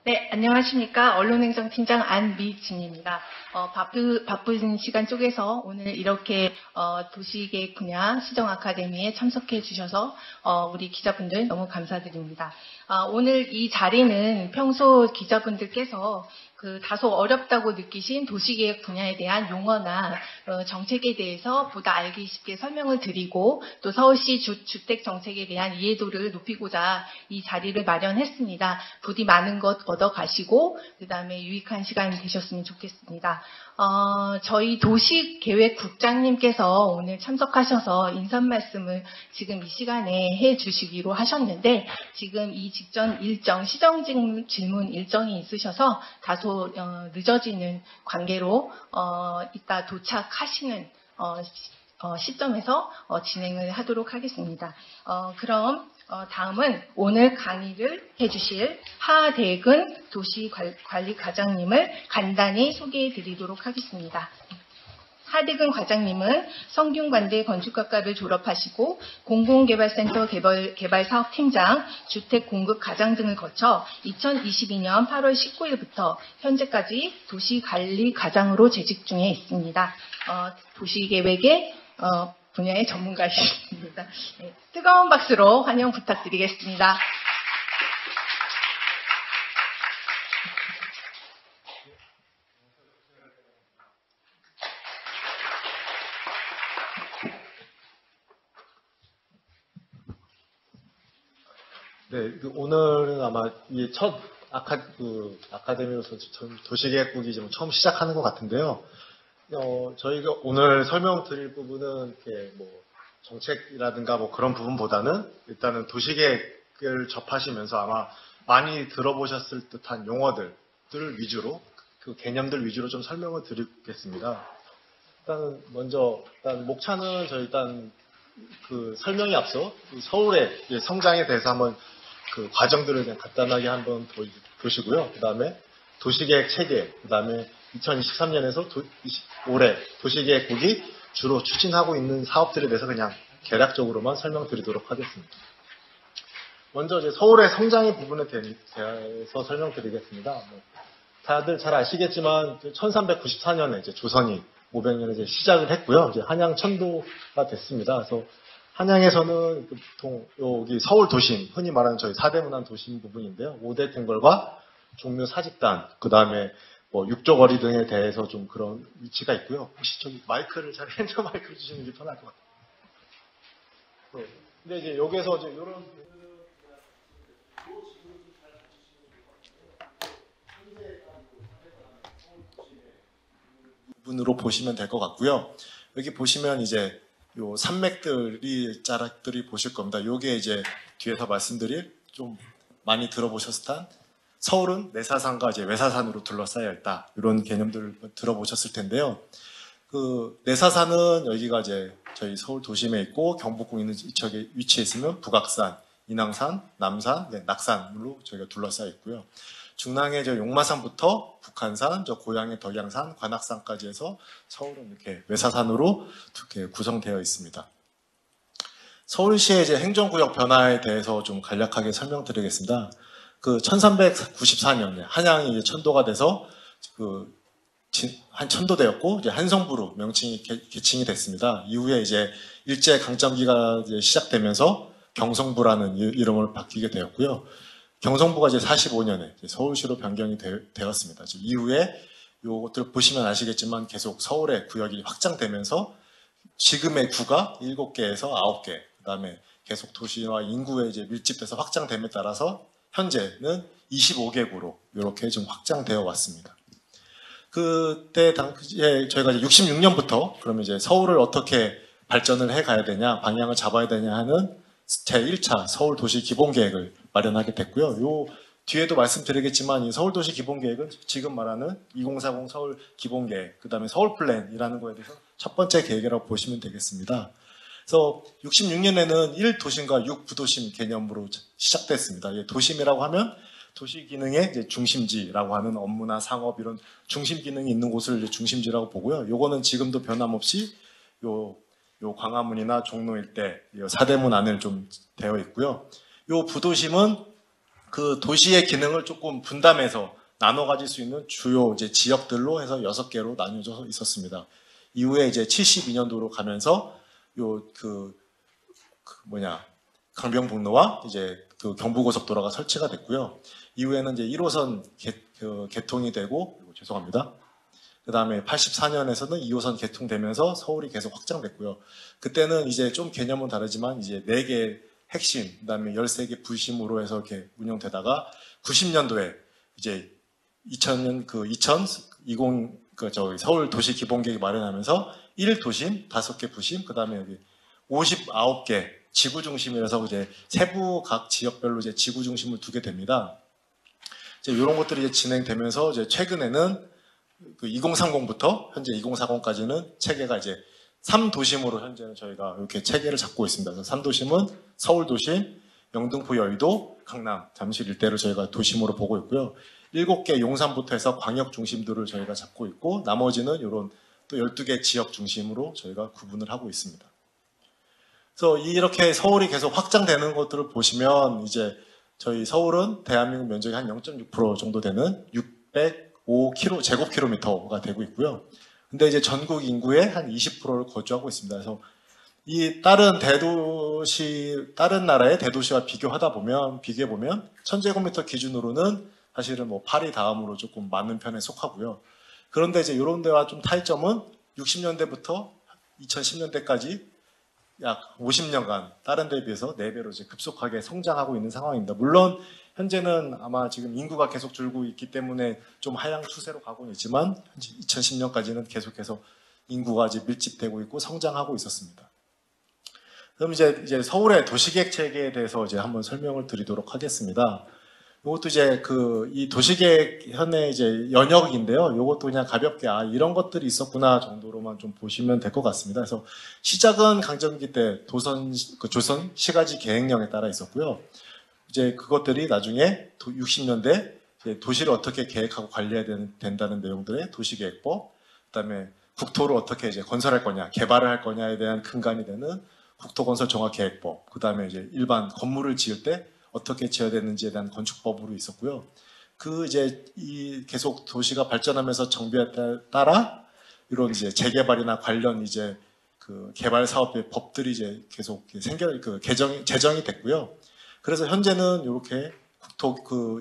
네, 안녕하십니까. 언론행정팀장 안미진입니다. 바쁜 시간 쪽에서 오늘 이렇게 도시계획 분야 시정아카데미에 참석해 주셔서 우리 기자분들 너무 감사드립니다. 오늘 이 자리는 평소 기자분들께서 다소 어렵다고 느끼신 도시계획 분야에 대한 용어나 정책에 대해서 보다 알기 쉽게 설명을 드리고 또 서울시 주택정책에 대한 이해도를 높이고자 이 자리를 마련했습니다. 부디 많은 것 얻어가시고 그 다음에 유익한 시간이 되셨으면 좋겠습니다. 저희 도시계획국장님께서 오늘 참석하셔서 인사 말씀을 지금 이 시간에 해주시기로 하셨는데 지금 이 직전 일정, 시정 질문 일정이 있으셔서 다소 늦어지는 관계로 이따 도착하시는 시점에서 진행을 하도록 하겠습니다. 그럼 다음은 오늘 강의를 해주실 하대근 도시관리과장님을 간단히 소개해 드리도록 하겠습니다. 하대근 과장님은 성균관대 건축학과를 졸업하시고 공공개발센터 개발사업팀장, 주택공급과장 등을 거쳐 2022년 8월 19일부터 현재까지 도시관리과장으로 재직 중에 있습니다. 도시계획의 분야의 전문가이십니다. 네, 뜨거운 박수로 환영 부탁드리겠습니다. 네, 오늘은 아마 이 첫 아카데미로서 도시계획국이 좀 처음 시작하는 것 같은데요. 저희가 오늘 설명드릴 부분은 이렇게 정책이라든가 그런 부분보다는 일단은 도시계획을 접하시면서 아마 많이 들어보셨을 듯한 용어들 위주로, 그 개념들 위주로 좀 설명을 드리겠습니다. 일단 목차는 저희 설명이 앞서 서울의 성장에 대해서 한번 과정들을 그냥 간단하게 한번 보시고요. 그 다음에 도시계획 체계, 그 다음에 2023년에서 올해 도시계획국이 주로 추진하고 있는 사업들에 대해서 그냥 개략적으로만 설명드리도록 하겠습니다. 먼저 이제 서울의 성장의 부분에 대해서 설명드리겠습니다. 다들 잘 아시겠지만 1394년에 이제 조선이 500년에 이제 시작을 했고요. 이제 한양 천도가 됐습니다. 그래서 한양에서는 보통 여기 서울 도심, 흔히 말하는 저희 사대문안 도심 부분인데요. 5대 궁궐과 종묘 사직단, 그 다음에 육조거리 등에 대해서 좀 그런 위치가 있고요. 혹시 저기 핸드 마이크를 주시는 게 편할 것 같아요. 네. 근데 이제 여기서 이제 이런 부분으로 보시면 될 것 같고요. 여기 보시면 이제 요 자락들이 보실 겁니다. 요게 이제 뒤에서 말씀드릴 좀 많이 들어보셨을 듯한 서울은 내사산과 이제 외사산으로 둘러싸여 있다. 이런 개념들을 들어보셨을 텐데요. 내사산은 여기가 이제 저희 서울 도심에 있고 경복궁 있는 이쪽에 위치해 있으면 북악산, 인왕산, 남산, 낙산으로 저희가 둘러싸여 있고요. 중랑의 용마산부터 북한산, 고향의 덕양산, 관악산까지 해서 서울은 이렇게 외사산으로 이렇게 구성되어 있습니다. 서울시의 이제 행정구역 변화에 대해서 좀 간략하게 설명드리겠습니다. 1394년 한양이 이제 천도가 돼서 천도되었고 이제 한성부로 명칭이 개칭이 됐습니다. 이후에 이제 일제 강점기가 이제 시작되면서 경성부라는 이름을 바뀌게 되었고요. 경성부가 이제 45년에 서울시로 변경이 되었습니다. 이후에 요것들 보시면 아시겠지만 계속 서울의 구역이 확장되면서 지금의 구가 7개에서 9개, 그 다음에 계속 도시와 인구에 이제 밀집돼서 확장됨에 따라서 현재는 25개구로 이렇게 좀 확장되어 왔습니다. 그때 당시에 저희가 이제 66년부터 그러면 이제 서울을 어떻게 발전을 해 가야 되냐, 방향을 잡아야 되냐 하는 제1차 서울도시기본계획을 마련하게 됐고요. 요 뒤에도 말씀드리겠지만 이 서울도시기본계획은 지금 말하는 2040 서울기본계획, 그 다음에 서울플랜이라는 거에 대해서 첫 번째 계획이라고 보시면 되겠습니다. 그래서 66년에는 1도심과 6부도심 개념으로 시작됐습니다. 도심이라고 하면 도시 기능의 이제 중심지라고 하는 업무나 상업 이런 중심 기능이 있는 곳을 이제 중심지라고 보고요. 요거는 지금도 변함없이 요 광화문이나 종로 일대, 사대문 안에 좀 되어 있고요. 요 부도심은 그 도시의 기능을 조금 분담해서 나눠 가질 수 있는 주요 이제 지역들로 해서 6개로 나뉘어져 있었습니다. 이후에 이제 72년도로 가면서 강변북로와 이제 그 경부고속도로가 설치가 됐고요. 이후에는 이제 1호선 개통이 되고, 죄송합니다. 그 다음에 84년에서는 2호선 개통되면서 서울이 계속 확장됐고요. 그때는 이제 좀 개념은 다르지만 이제 4개 핵심, 그 다음에 13개 부심으로 해서 이렇게 운영되다가 90년도에 이제 2000년 서울 도시 기본계획 마련하면서 1도심, 5개 부심, 그 다음에 여기 59개 지구 중심이라서 이제 세부 각 지역별로 이제 지구 중심을 두게 됩니다. 이제 이런 것들이 이제 진행되면서 이제 최근에는 그 2030부터 현재 2040까지는 체계가 이제 3도심으로 현재는 저희가 이렇게 체계를 잡고 있습니다. 그래서 3도심은 서울 도심, 영등포, 여의도, 강남, 잠실 일대를 저희가 도심으로 보고 있고요. 7개 용산부터 해서 광역 중심들을 저희가 잡고 있고, 나머지는 이런 또 12개 지역 중심으로 저희가 구분을 하고 있습니다. 그래서 이렇게 서울이 계속 확장되는 것들을 보시면 이제 저희 서울은 대한민국 면적이 한 0.6% 정도 되는 605 제곱킬로미터가 되고 있고요. 근데 이제 전국 인구의 한 20%를 거주하고 있습니다. 그래서 이 다른 나라의 대도시와 비교해 보면 1000제곱미터 기준으로는 사실은 뭐 파리 다음으로 조금 많은 편에 속하고요. 그런데 이제 이런 데와 좀 차이점은 60년대부터 2010년대까지 약 50년간 다른 데에 비해서 4배로 이제 급속하게 성장하고 있는 상황입니다. 물론 현재는 아마 지금 인구가 계속 줄고 있기 때문에 좀 하향 추세로 가고는 있지만 2010년까지는 계속해서 인구가 이제 밀집되고 있고 성장하고 있었습니다. 그럼 이제 서울의 도시계획 체계에 대해서 이제 한번 설명을 드리도록 하겠습니다. 이것도 이제 이 도시계획 현의 이제 연역인데요. 이것도 그냥 가볍게 이런 것들이 있었구나 정도로만 좀 보시면 될 것 같습니다. 그래서 시작은 강점기 때 조선 시가지 계획령에 따라 있었고요. 이제 그것들이 나중에 60년대 도시를 어떻게 계획하고 관리해야 된다는 내용들의 도시계획법, 그다음에 국토를 어떻게 이제 건설할 거냐, 개발을 할 거냐에 대한 근간이 되는 국토건설종합계획법, 그다음에 이제 일반 건물을 지을 때 어떻게 지어야 되는지에 대한 건축법으로 있었고요. 이제 계속 도시가 발전하면서 정비에 따라 이런 이제 재개발이나 관련 이제 그 개발 사업의 법들이 이제 계속 제정이 됐고요. 그래서 현재는 이렇게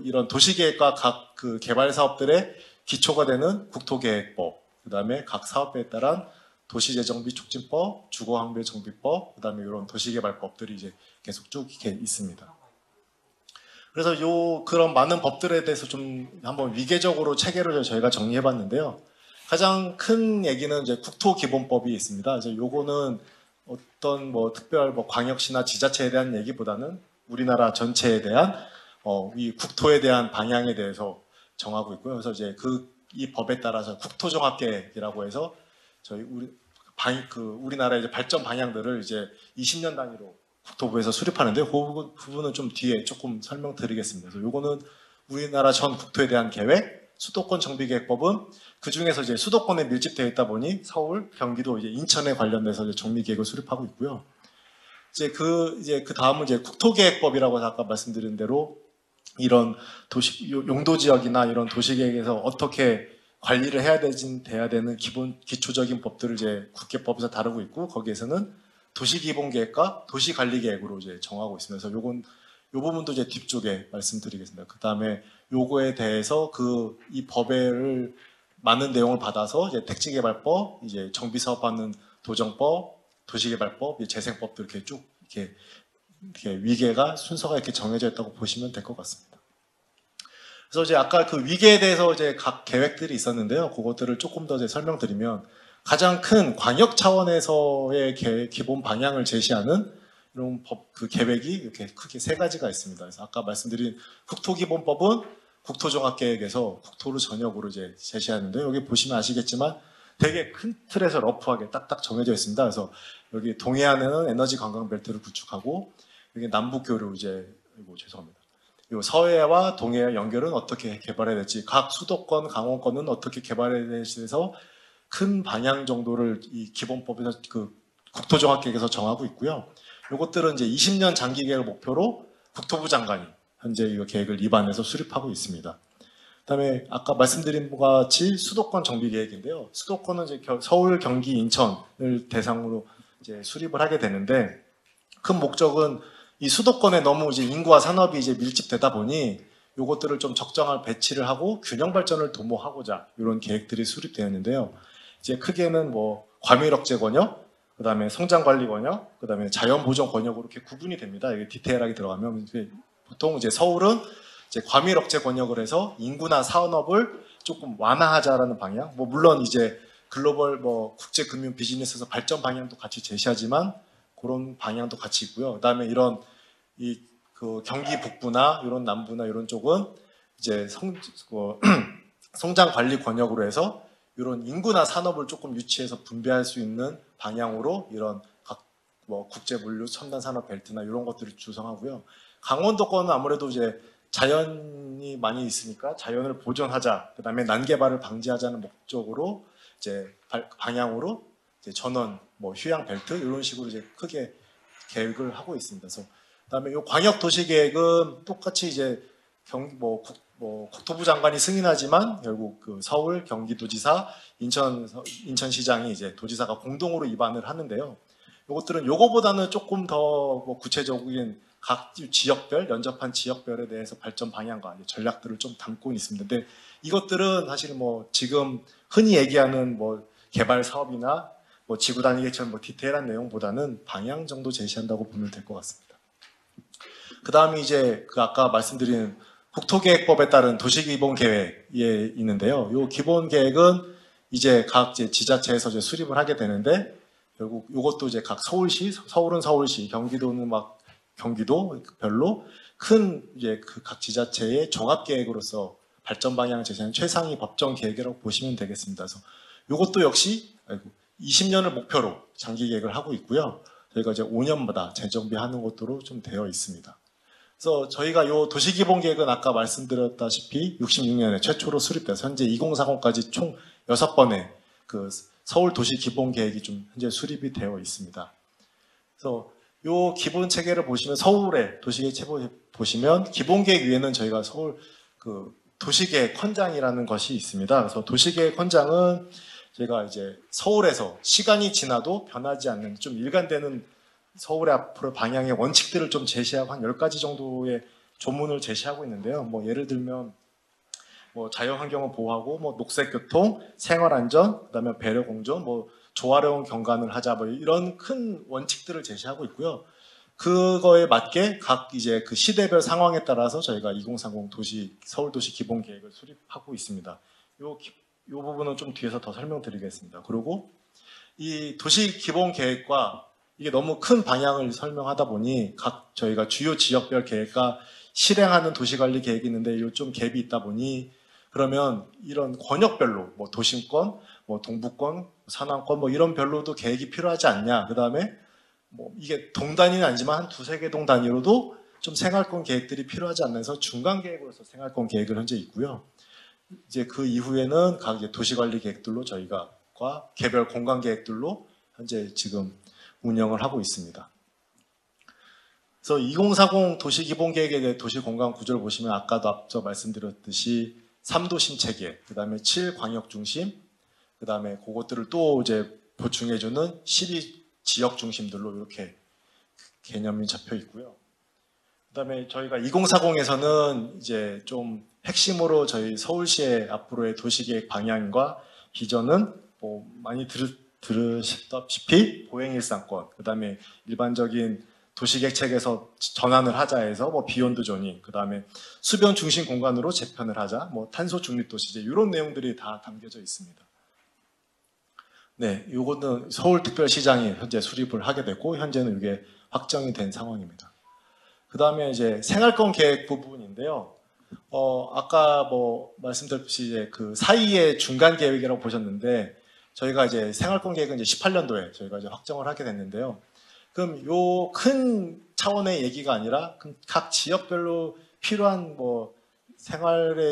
이런 도시계획과 각 그 개발 사업들의 기초가 되는 국토계획법, 그다음에 각 사업에 따른 도시재정비 촉진법, 주거환경정비법, 그다음에 이런 도시개발법들이 이제 계속 쭉 이렇게 있습니다. 그래서 그런 많은 법들에 대해서 좀 한번 위계적으로 체계를 저희가 정리해봤는데요. 가장 큰 얘기는 이제 국토기본법이 있습니다. 이제 요거는 어떤 특별 광역시나 지자체에 대한 얘기보다는 우리나라 전체에 대한 이 국토에 대한 방향에 대해서 정하고 있고요. 그래서 이제 이 법에 따라서 국토종합계획이라고 해서 우리나라의 이제 발전 방향들을 이제 20년 단위로 국토부에서 수립하는데 그 부분은 좀 뒤에 조금 설명드리겠습니다. 그래서 요거는 우리나라 전 국토에 대한 계획, 수도권 정비계획법은 그 중에서 이제 수도권에 밀집되어 있다 보니 서울, 경기도, 이제 인천에 관련돼서 이제 정비계획을 수립하고 있고요. 이제 그 다음은 이제 국토계획법이라고 아까 말씀드린 대로 이런 용도 지역이나 이런 도시계획에서 어떻게 관리를 돼야 되는 기초적인 법들을 이제 국계법에서 다루고 있고, 거기에서는 도시기본계획과 도시관리계획으로 이제 정하고 있습니다. 그래서 요 부분도 이제 뒤쪽에 말씀드리겠습니다. 그 다음에 요거에 대해서 이 법에를 많은 내용을 받아서 이제 택지개발법, 이제 정비사업하는 도정법, 도시개발법, 재생법도 이렇게 쭉 이렇게 위계가 순서가 이렇게 정해져 있다고 보시면 될 것 같습니다. 그래서 이제 아까 그 위계에 대해서 이제 각 계획들이 있었는데요. 그것들을 조금 더 이제 설명드리면, 가장 큰 광역 차원에서의 기본 방향을 제시하는 이런 계획이 이렇게 크게 3가지가 있습니다. 그래서 아까 말씀드린 국토기본법은 국토종합계획에서 국토를 전역으로 이제 제시하는데, 여기 보시면 아시겠지만 되게 큰 틀에서 러프하게 딱딱 정해져 있습니다. 그래서 여기 동해안에는 에너지 관광 벨트를 구축하고, 여기 남북교류 죄송합니다. 요 서해와 동해의 연결은 어떻게 개발해야 될지, 각 수도권, 강원권은 어떻게 개발해야 될지 해서 큰 방향 정도를 이 기본법에서 국토종합계획에서 정하고 있고요. 요것들은 이제 20년 장기 계획을 목표로 국토부 장관이 현재 이 계획을 입안해서 수립하고 있습니다. 그다음에 아까 말씀드린 바와 같이 수도권 정비 계획인데요. 수도권은 이제 서울, 경기, 인천을 대상으로 이제 수립을 하게 되는데 큰 목적은 이 수도권에 너무 이제 인구와 산업이 이제 밀집되다 보니 요것들을 좀 적정한 배치를 하고 균형 발전을 도모하고자 이런 계획들이 수립되었는데요. 이제 크게는 뭐 과밀 억제 권역, 그다음에 성장 관리 권역, 그다음에 자연 보존 권역으로 이렇게 구분이 됩니다. 이게 디테일하게 들어가면 이제 보통 이제 서울은 이제 과밀 억제 권역을 해서 인구나 산업을 조금 완화하자라는 방향. 뭐 물론 이제 글로벌 뭐 국제 금융 비즈니스에서 발전 방향도 같이 제시하지만 그런 방향도 같이 있고요. 그다음에 이런 그 경기 북부나 이런 남부나 이런 쪽은 이제 성장 관리 권역으로 해서 이런 인구나 산업을 조금 유치해서 분배할 수 있는 방향으로 이런 각 뭐 국제 물류 첨단 산업 벨트나 이런 것들을 구성하고요. 강원도권은 아무래도 이제 자연이 많이 있으니까 자연을 보존하자, 그다음에 난개발을 방지하자는 목적으로 이제 방향으로 이제 전원 뭐 휴양 벨트 이런 식으로 이제 크게 계획을 하고 있습니다. 그래서 그다음에 이 광역 도시 계획은 똑같이 이제 국토부 장관이 승인하지만 결국 그 서울 경기도지사 인천시장이 이제 도지사가 공동으로 입안을 하는데요. 이것들은 요거보다는 조금 더 뭐 구체적인 각 지역별 연접한 지역별에 대해서 발전 방향과 전략들을 좀 담고 있습니다. 근데 이것들은 사실 뭐 지금 흔히 얘기하는 뭐 개발 사업이나 뭐 지구 단위계처럼 뭐 디테일한 내용보다는 방향 정도 제시한다고 보면 될 것 같습니다. 그 다음에 이제 그 아까 말씀드린 국토계획법에 따른 도시기본계획에 있는데요. 이 기본계획은 이제 각 지자체에서 이제 수립을 하게 되는데 결국 이것도 이제 각 서울은 서울시, 경기도는 막 경기도별로 큰 이제 그 각 지자체의 종합계획으로서 발전 방향을 제시하는 최상위 법정 계획이라고 보시면 되겠습니다. 그래서 이것도 역시 20년을 목표로 장기 계획을 하고 있고요. 저희가 이제 5년마다 재정비하는 것으로 좀 되어 있습니다. 그래서 저희가 이 도시기본계획은 아까 말씀드렸다시피 66년에 최초로 수립돼서 현재 2040까지 총 6번의 그 서울 도시기본계획이 좀 현재 수립이 되어 있습니다. 그래서 이 기본 체계를 보시면 서울의 도시계획 체계 보시면 기본계획 위에는 저희가 서울 그 도시계획 헌장이라는 것이 있습니다. 그래서 도시계획 헌장은 저희가 이제 서울에서 시간이 지나도 변하지 않는 좀 일관되는 서울의 앞으로 방향의 원칙들을 좀 제시하고 한 10가지 정도의 조문을 제시하고 있는데요. 뭐 예를 들면 뭐 자연환경을 보호하고 뭐 녹색교통, 생활안전, 그다음에 배려공존, 뭐 조화로운 경관을 하자 뭐 이런 큰 원칙들을 제시하고 있고요. 그거에 맞게 각 이제 그 시대별 상황에 따라서 저희가 2030 서울도시 기본계획을 수립하고 있습니다. 요 부분은 좀 뒤에서 더 설명드리겠습니다. 그리고 이 도시 기본계획과 이게 너무 큰 방향을 설명하다 보니 각 저희가 주요 지역별 계획과 실행하는 도시관리 계획이 있는데 이 좀 갭이 있다 보니 그러면 이런 권역별로 뭐 도심권, 뭐 동부권, 산안권 뭐 이런 별로도 계획이 필요하지 않냐. 그다음에 뭐 이게 동단위는 아니지만 한 두세 개 동 단위로도 좀 생활권 계획들이 필요하지 않나서 중간 계획으로서 생활권 계획을 현재 있고요. 이제 그 이후에는 각 이제 도시관리 계획들로 저희가 개별 공간 계획들로 현재 지금 운영을 하고 있습니다. 그래서 2040 도시기본계획에 대해 도시공간 구조를 보시면 아까도 앞서 말씀드렸듯이 3도심 체계, 그 다음에 7광역중심, 그 다음에 그것들을 또 이제 보충해주는 12지역중심들로 이렇게 개념이 잡혀 있고요. 그 다음에 저희가 2040에서는 이제 좀 핵심으로 저희 서울시의 앞으로의 도시계획 방향과 비전은 뭐 많이 들으셨다시피 보행일상권, 그 다음에 일반적인 도시계획 책에서 전환을 하자 해서 뭐 비욘드 조닝, 그 다음에 수변 중심 공간으로 재편을 하자, 뭐 탄소 중립 도시제 이런 내용들이 다 담겨져 있습니다. 네, 요거는 서울특별시장이 현재 수립을 하게 됐고 현재는 이게 확정이 된 상황입니다. 그 다음에 이제 생활권 계획 부분인데요. 아까 뭐 말씀드렸듯이 이제 그 사이의 중간 계획이라고 보셨는데 저희가 이제 생활권 계획은 이제 18년도에 저희가 이제 확정을 하게 됐는데요. 그럼 요 큰 차원의 얘기가 아니라 각 지역별로 필요한 뭐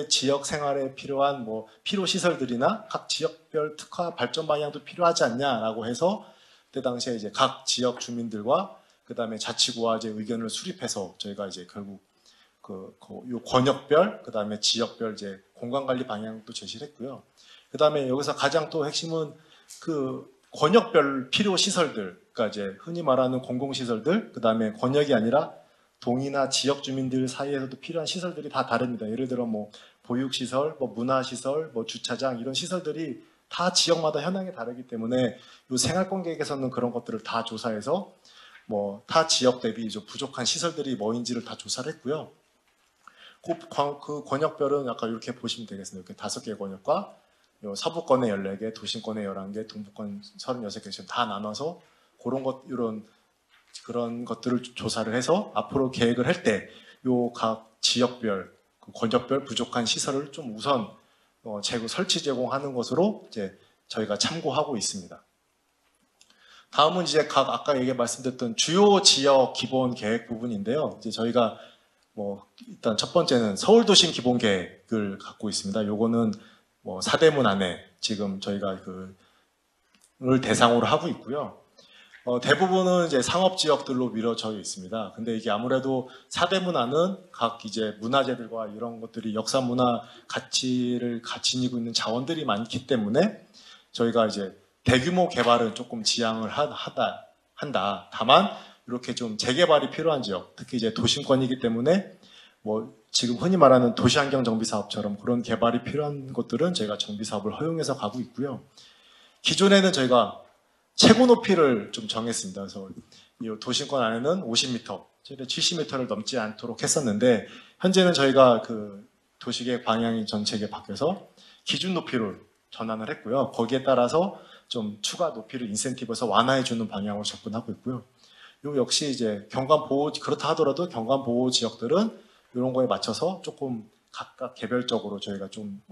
지역 생활에 필요한 뭐 필요 시설들이나 각 지역별 특화 발전 방향도 필요하지 않냐라고 해서 그때 당시에 이제 각 지역 주민들과 그다음에 자치구와 이제 의견을 수립해서 저희가 이제 결국 요 권역별, 그 다음에 지역별 이제 공간관리 방향도 제시를 했고요. 그 다음에 여기서 가장 또 핵심은 그 권역별 필요 시설들, 그러니까 이제 흔히 말하는 공공시설들, 그 다음에 권역이 아니라 동이나 지역 주민들 사이에서도 필요한 시설들이 다 다릅니다. 예를 들어 뭐 보육시설, 뭐 문화시설, 뭐 주차장 이런 시설들이 다 지역마다 현황이 다르기 때문에 이 생활권 계획에서는 그런 것들을 다 조사해서 뭐 타 지역 대비 좀 부족한 시설들이 뭐인지를 다 조사를 했고요. 그 권역별은 아까 이렇게 보시면 되겠습니다. 이렇게 5개의 권역과 서부권에 14개, 도심권에 11개, 동부권 36개 다 나눠서 그런 것들을 조사를 해서 앞으로 계획을 할 때 요 각 지역별, 권역별 부족한 시설을 좀 우선 설치 제공하는 것으로 이제 저희가 참고하고 있습니다. 다음은 이제 아까 말씀드렸던 주요 지역 기본 계획 부분인데요. 이제 저희가 일단 첫 번째는 서울도심 기본 계획을 갖고 있습니다. 요거는 사대문 안에 지금 저희가 을 대상으로 하고 있고요. 대부분은 이제 상업 지역들로 미뤄져 있습니다. 근데 이게 아무래도 사대문화는 각 이제 문화재들과 이런 것들이 역사 문화 가치를 지니고 있는 자원들이 많기 때문에 저희가 이제 대규모 개발은 조금 지양을 한다. 다만 이렇게 좀 재개발이 필요한 지역, 특히 이제 도심권이기 때문에 지금 흔히 말하는 도시환경 정비 사업처럼 그런 개발이 필요한 곳들은 저희가 정비 사업을 허용해서 가고 있고요. 기존에는 저희가 최고 높이를 좀 정했습니다. 그래서 이 도심권 안에는 50m, 70m를 넘지 않도록 했었는데 현재는 저희가 도시계획 방향이 전체에 바뀌어서 기준 높이를 전환을 했고요. 거기에 따라서 좀 추가 높이를 인센티브에서 완화해주는 방향으로 접근하고 있고요. 요 역시 이제 그렇다 하더라도 경관 보호 지역들은 이런 거에 맞춰서 조금 각각 개별적으로 저희가 좀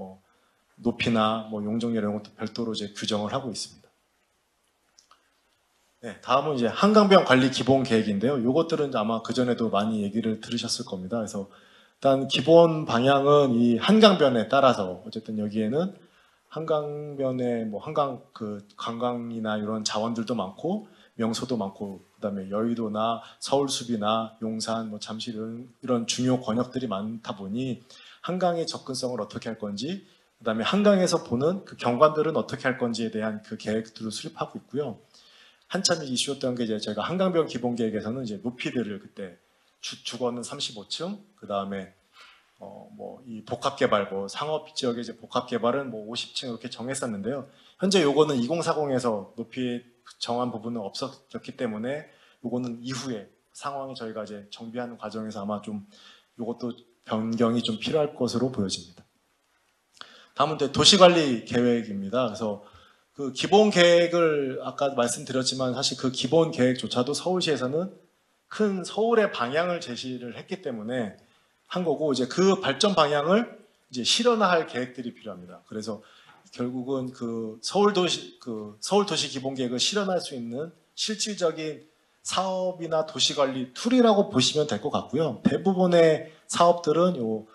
높이나 용적률 이런 것도 별도로 이제 규정을 하고 있습니다. 네, 다음은 이제 한강변 관리 기본 계획인데요. 이것들은 아마 그전에도 많이 얘기를 들으셨을 겁니다. 그래서 일단 기본 방향은 이 한강변에 따라서 어쨌든 여기에는 한강변에 한강 관광이나 이런 자원들도 많고 명소도 많고 그다음에 여의도나 서울숲이나 용산, 잠실 이런 중요 권역들이 많다 보니 한강의 접근성을 어떻게 할 건지 그다음에 한강에서 보는 그 경관들은 어떻게 할 건지에 대한 그 계획들을 수립하고 있고요. 한참 이슈였던 게 이제 저희가 한강변 기본 계획에서는 이제 높이들을 그때 주거는 35층, 그 다음에 이 복합 개발, 상업 지역의 이제 복합 개발은 50층 이렇게 정했었는데요. 현재 요거는 2040에서 높이 정한 부분은 없었기 때문에 요거는 이후에 상황이 저희가 이제 정비하는 과정에서 아마 좀 요것도 변경이 좀 필요할 것으로 보여집니다. 다음은 이제 도시관리 계획입니다. 그래서 그 기본 계획을 아까 말씀드렸지만 사실 그 기본 계획조차도 서울시에서는 큰 서울의 방향을 제시를 했기 때문에 한 거고 이제 그 발전 방향을 이제 실현할 계획들이 필요합니다. 그래서 결국은 서울도시 기본 계획을 실현할 수 있는 실질적인 사업이나 도시관리 툴이라고 보시면 될 것 같고요. 대부분의 사업들은 요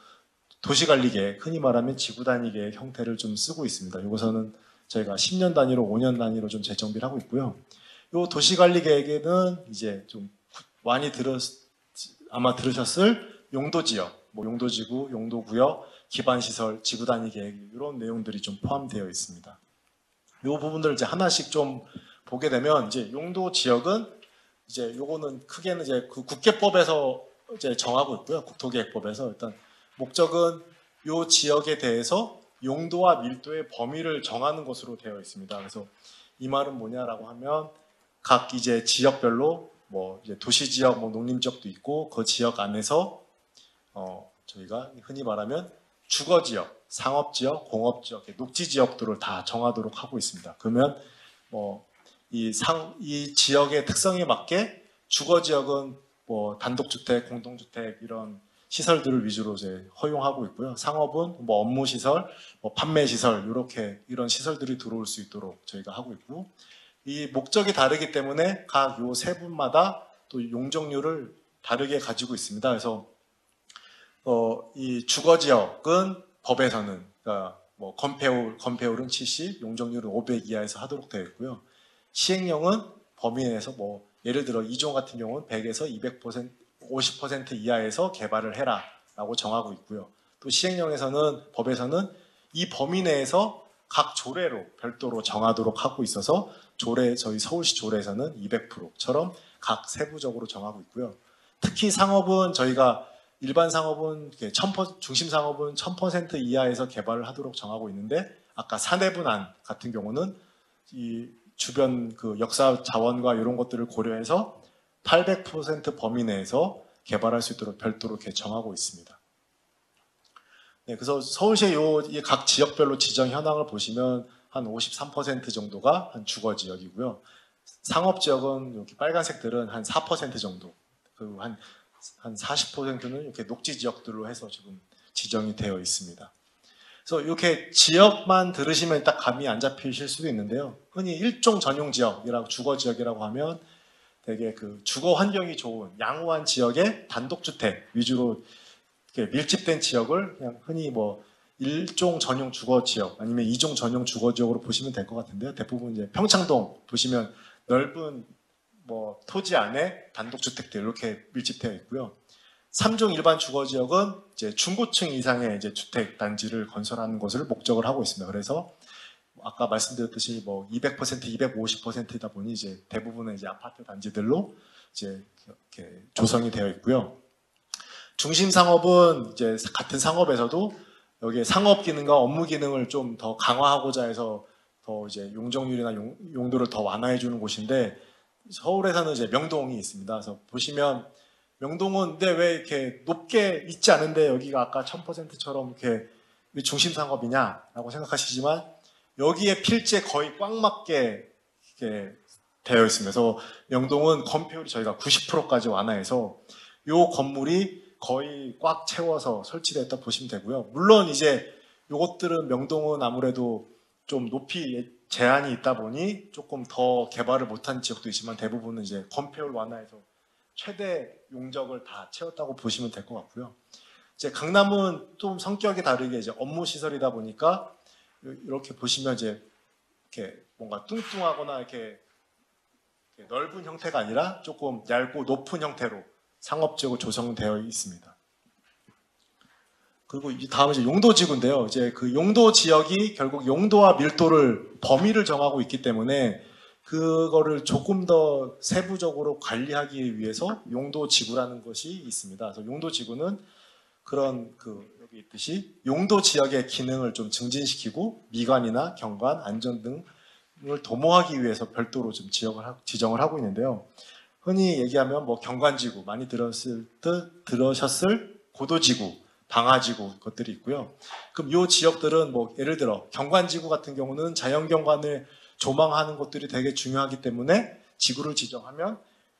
도시관리 계획, 흔히 말하면 지구 단위 계획 형태를 좀 쓰고 있습니다. 이것은 저희가 10년 단위로 5년 단위로 좀 재정비를 하고 있고요. 요 도시관리 계획에는 이제 좀 많이 아마 들으셨을 용도지역, 용도지구, 용도구역, 기반시설, 지구 단위 계획 이런 내용들이 좀 포함되어 있습니다. 요 부분들을 이제 하나씩 좀 보게 되면 이제 용도지역은 이제 요거는 크게는 이제 그 국계법에서 이제 정하고 있고요. 국토계획법에서 일단 목적은 요 지역에 대해서 용도와 밀도의 범위를 정하는 것으로 되어 있습니다. 그래서 이 말은 뭐냐라고 하면 각 이제 지역별로 이제 도시 지역, 농림 지역도 있고 그 지역 안에서 저희가 흔히 말하면 주거 지역, 상업 지역, 공업 지역, 녹지 지역들을 다 정하도록 하고 있습니다. 그러면 이 지역의 특성에 맞게 주거 지역은 단독주택, 공동주택 이런 시설들을 위주로 이제 허용하고 있고요. 상업은 업무 시설, 판매 시설 이런 시설들이 들어올 수 있도록 저희가 하고 있고 이 목적이 다르기 때문에 각 요 세 분마다 또 용적률을 다르게 가지고 있습니다. 그래서 이 주거 지역은 법에서는 그러니까 건폐율은 70, 용적률은 500 이하에서 하도록 되어 있고요. 시행령은 범위 내에서 예를 들어 2종 같은 경우는 100에서 200% 50% 이하에서 개발을 해라 단지라고 정하고 있고요. 또 시행령에서는 법에서는 이 범위 내에서 각 조례로 별도로 정하도록 하고 있어서 저희 서울시 조례에서는 200%처럼 각 세부적으로 정하고 있고요. 특히 상업은 저희가 일반 상업은 중심 상업은 1000% 이하에서 개발을 하도록 정하고 있는데 아까 사내분안 같은 경우는 이 주변 그 역사 자원과 이런 것들을 고려해서 800% 범위 내에서 개발할 수 있도록 별도로 이렇게 정하고 있습니다. 네, 그래서 서울시의 각 지역별로 지정 현황을 보시면 한 53% 정도가 한 주거 지역이고요. 상업 지역은 여기 빨간색들은 한 4% 정도, 그리고 한 40%는 이렇게 녹지 지역들로 해서 지금 지정이 되어 있습니다. 그래서 이렇게 지역만 들으시면 딱 감이 안 잡히실 수도 있는데요. 흔히 일종 전용 지역이라고 주거 지역이라고 하면 되게 그 주거 환경이 좋은 양호한 지역의 단독주택 위주로 이렇게 밀집된 지역을 그냥 흔히 뭐 일종 전용 주거 지역 아니면 이종 전용 주거 지역으로 보시면 될 것 같은데요. 대부분 이제 평창동 보시면 넓은 뭐 토지 안에 단독주택들 이렇게 밀집되어 있고요. 3종 일반 주거 지역은 이제 중고층 이상의 이제 주택 단지를 건설하는 것을 목적을 하고 있습니다. 그래서 아까 말씀드렸듯이 뭐 200%, 250%이다 보니 이제 대부분의 이제 아파트 단지들로 이제 이렇게 조성이 되어 있고요. 중심 상업은 이제 같은 상업에서도 여기에 상업 기능과 업무 기능을 좀 더 강화하고자 해서 더 이제 용적률이나 용도를 더 완화해 주는 곳인데 서울에서는 이제 명동이 있습니다. 그래서 보시면 명동은 근데 왜 이렇게 높게 있지 않은데 여기가 아까 1000%처럼 이렇게 중심 상업이냐라고 생각하시지만 여기에 필지에 거의 꽉 맞게 이렇게 되어 있습니다. 그래서 명동은 건폐율이 저희가 90%까지 완화해서 이 건물이 거의 꽉 채워서 설치됐다 보시면 되고요. 물론 이제 이것들은 명동은 아무래도 좀 높이 제한이 있다 보니 조금 더 개발을 못한 지역도 있지만 대부분은 이제 건폐율 완화해서 최대 용적을 다 채웠다고 보시면 될 것 같고요. 이제 강남은 좀 성격이 다르게 이제 업무 시설이다 보니까 이렇게 보시면 이제 이렇게 뭔가 뚱뚱하거나 이렇게 넓은 형태가 아니라 조금 얇고 높은 형태로 상업지역으로 조성되어 있습니다. 그리고 다음은 이제 용도지구인데요. 이제 그 용도 지역이 결국 용도와 밀도를 범위를 정하고 있기 때문에 그거를 조금 더 세부적으로 관리하기 위해서 용도지구라는 것이 있습니다. 그래서 용도지구는 그런 여기 있듯이 용도 지역의 기능을 좀 증진시키고 미관이나 경관, 안전 등을 도모하기 위해서 별도로 좀 지정을 하고 있는데요. 흔히 얘기하면 뭐 경관지구 많이 들으셨을 고도지구, 방화지구 것들이 있고요. 그럼 이 지역들은 뭐 예를 들어 경관지구 같은 경우는 자연경관을 조망하는 것들이 되게 중요하기 때문에 지구를 지정하면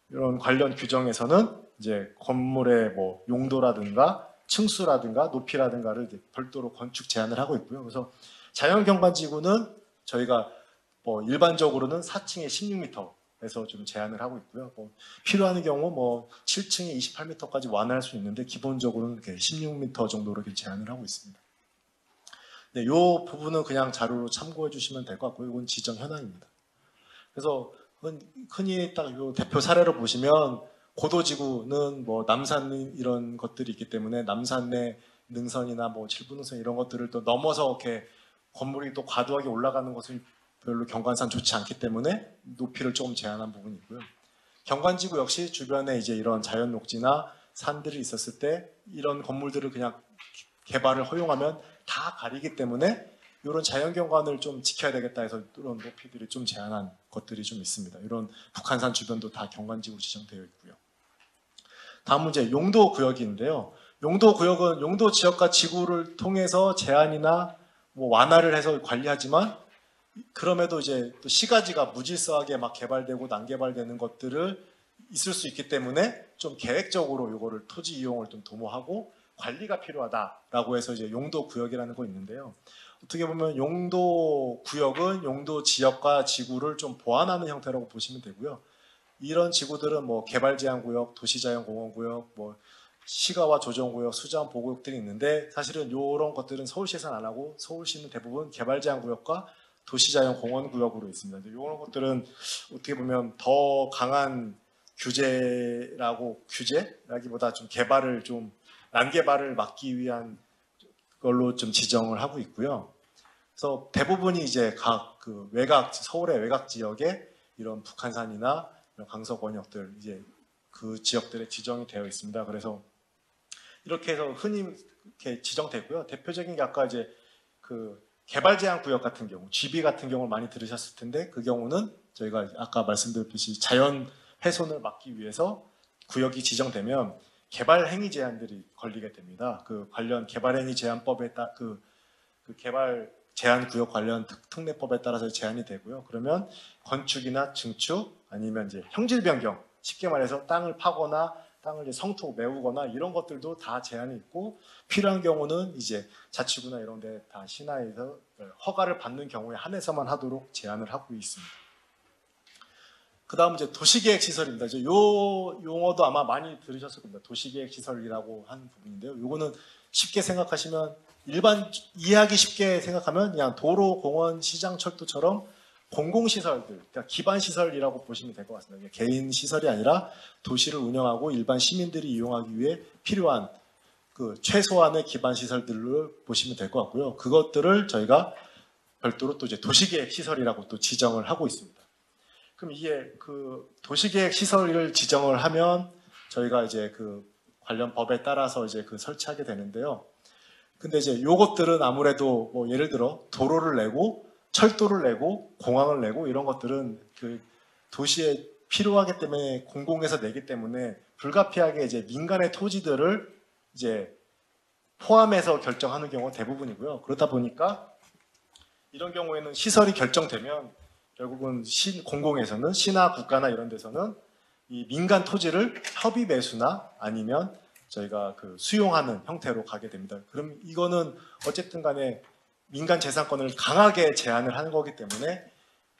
이런 관련 규정에서는 이제 건물의 뭐 용도라든가 층수라든가 높이라든가를 이제 별도로 건축 제한을 하고 있고요. 그래서 자연경관지구는 저희가 뭐 일반적으로는 4층에 16m에서 좀 제한을 하고 있고요. 뭐 필요한 경우 뭐 7층에 28m까지 완화할 수 있는데 기본적으로는 이렇게 16m 정도로 이렇게 제한을 하고 있습니다. 네, 이 부분은 그냥 자료로 참고해 주시면 될 것 같고요. 이건 지정 현황입니다. 그래서 흔히 딱 이 대표 사례로 보시면 고도지구는 뭐 남산 이런 것들이 있기 때문에 남산 내 능선이나 뭐 칠분능선 이런 것들을 또 넘어서 이렇게 건물이 또 과도하게 올라가는 것은 별로 경관상 좋지 않기 때문에 높이를 조금 제한한 부분이 있고요. 경관지구 역시 주변에 이제 이런 자연 녹지나 산들이 있었을 때 이런 건물들을 그냥 개발을 허용하면 다 가리기 때문에 이런 자연경관을 좀 지켜야 되겠다 해서 이런 높이들이 좀 제한한 것들이 좀 있습니다. 이런 북한산 주변도 다 경관지구 지정되어 있고요. 다음 문제 용도구역인데요. 용도구역은 용도지역과 지구를 통해서 제한이나 뭐 완화를 해서 관리하지만 그럼에도 이제 또 시가지가 무질서하게 막 개발되고 난개발되는 것들을 있을 수 있기 때문에 좀 계획적으로 이거를 토지 이용을 좀 도모하고 관리가 필요하다라고 해서 이제 용도구역이라는 거 있는데요. 어떻게 보면 용도구역은 용도지역과 지구를 좀 보완하는 형태라고 보시면 되고요. 이런 지구들은 뭐 개발제한구역, 도시자연공원구역, 뭐 시가와 조정구역, 수자원 보호구역들이 있는데 사실은 이런 것들은 서울시에서는 안 하고 서울시는 대부분 개발제한구역과 도시자연공원구역으로 있습니다. 이런 것들은 어떻게 보면 더 강한 규제라기보다 좀 개발을 좀 난개발을 막기 위한 걸로 좀 지정을 하고 있고요. 그래서 대부분이 이제 각 그 외곽, 서울의 외곽 지역에 이런 북한산이나 이런 강서 권역들 이제 그 지역들에 지정이 되어 있습니다. 그래서 이렇게 해서 흔히 이렇게 지정됐고요. 대표적인 게 아까 이제 그 개발 제한 구역 같은 경우, GB 같은 경우를 많이 들으셨을 텐데 그 경우는 저희가 아까 말씀드렸듯이 자연 훼손을 막기 위해서 구역이 지정되면 개발 행위 제한들이 걸리게 됩니다. 그 관련 개발 행위 제한법에 따라 그 개발 제한 구역 관련 특례법에 따라서 제한이 되고요. 그러면 건축이나 증축 아니면 이제 형질 변경, 쉽게 말해서 땅을 파거나 땅을 이제 성토 메우거나 이런 것들도 다 제한이 있고 필요한 경우는 이제 자치구나 이런 데 다 신화에서 허가를 받는 경우에 한해서만 하도록 제한을 하고 있습니다. 그 다음 이제 도시계획 시설입니다. 이제 요 용어도 아마 많이 들으셨을 겁니다. 도시계획 시설이라고 하는 부분인데요. 요거는 쉽게 생각하시면 일반 이해하기 쉽게 생각하면 그냥 도로, 공원, 시장, 철도처럼 공공시설들, 그러니까 기반시설이라고 보시면 될 것 같습니다. 개인 시설이 아니라 도시를 운영하고 일반 시민들이 이용하기 위해 필요한 그 최소한의 기반시설들을 보시면 될 것 같고요. 그것들을 저희가 별도로 또 이제 도시계획 시설이라고 또 지정을 하고 있습니다. 그럼 이게 그 도시계획 시설을 지정을 하면 저희가 이제 그 관련 법에 따라서 이제 그 설치하게 되는데요. 근데 이제 요것들은 아무래도 뭐 예를 들어 도로를 내고 철도를 내고 공항을 내고 이런 것들은 그 도시에 필요하기 때문에 공공에서 내기 때문에 불가피하게 이제 민간의 토지들을 이제 포함해서 결정하는 경우가 대부분이고요. 그러다 보니까 이런 경우에는 시설이 결정되면 결국은 공공에서는 시나 국가나 이런 데서는 이 민간 토지를 협의 매수나 아니면 저희가 그 수용하는 형태로 가게 됩니다. 그럼 이거는 어쨌든 간에 민간 재산권을 강하게 제한을 하는 거기 때문에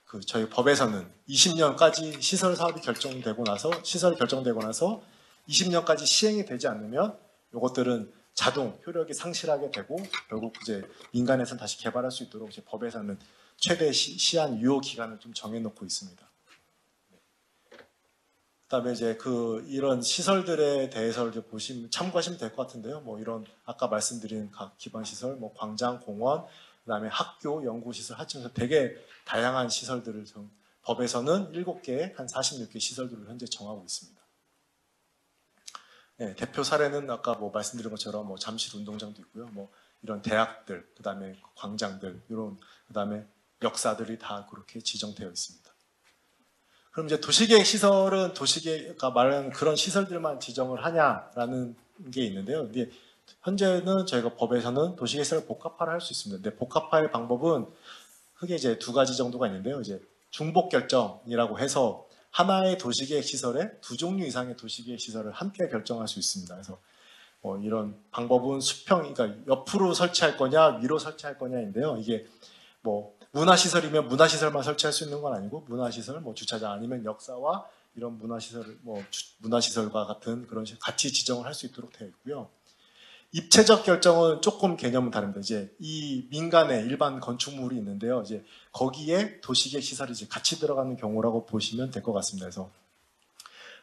그 저희 법에서는 20년까지 시설 사업이 결정되고 나서 20년까지 시행이 되지 않으면 이것들은 자동 효력이 상실하게 되고 결국 이제 민간에서는 다시 개발할 수 있도록 이제 법에서는 최대 시한 유효 기간을 좀 정해놓고 있습니다. 그다음에 이제 그 이런 시설들에 대해서 이제 참고하시면 될 것 같은데요. 뭐 이런 아까 말씀드린 각 기반 시설, 뭐 광장, 공원, 그다음에 학교, 연구 시설, 하청에서 되게 다양한 시설들을 법에서는 7개, 한 46개 시설들을 현재 정하고 있습니다. 네, 대표 사례는 아까 뭐 말씀드린 것처럼 뭐 잠실 운동장도 있고요. 뭐 이런 대학들, 그다음에 광장들, 이런 그다음에 역사들이 다 그렇게 지정되어 있습니다. 그럼 이제 도시계획 시설은 도시계획가 말하는 그런 시설들만 지정을 하냐라는 게 있는데요. 근데 현재는 저희가 법에서는 도시계획 시설을 복합화를 할 수 있습니다. 근데 복합화의 방법은 크게 이제 2가지 정도가 있는데요. 이제 중복 결정이라고 해서 하나의 도시계획 시설에 2종류 이상의 도시계획 시설을 함께 결정할 수 있습니다. 그래서 뭐 이런 방법은 수평, 그러니까 옆으로 설치할 거냐, 위로 설치할 거냐인데요. 이게 뭐 문화시설이면 문화시설만 설치할 수 있는 건 아니고 문화시설, 뭐 주차장 아니면 역사와 이런 문화시설, 뭐 문화시설과 같은 그런 같이 지정을 할 수 있도록 되어 있고요. 입체적 결정은 조금 개념은 다릅니다. 이제 이 민간의 일반 건축물이 있는데요. 이제 거기에 도시계획 시설이 이제 같이 들어가는 경우라고 보시면 될 것 같습니다. 그래서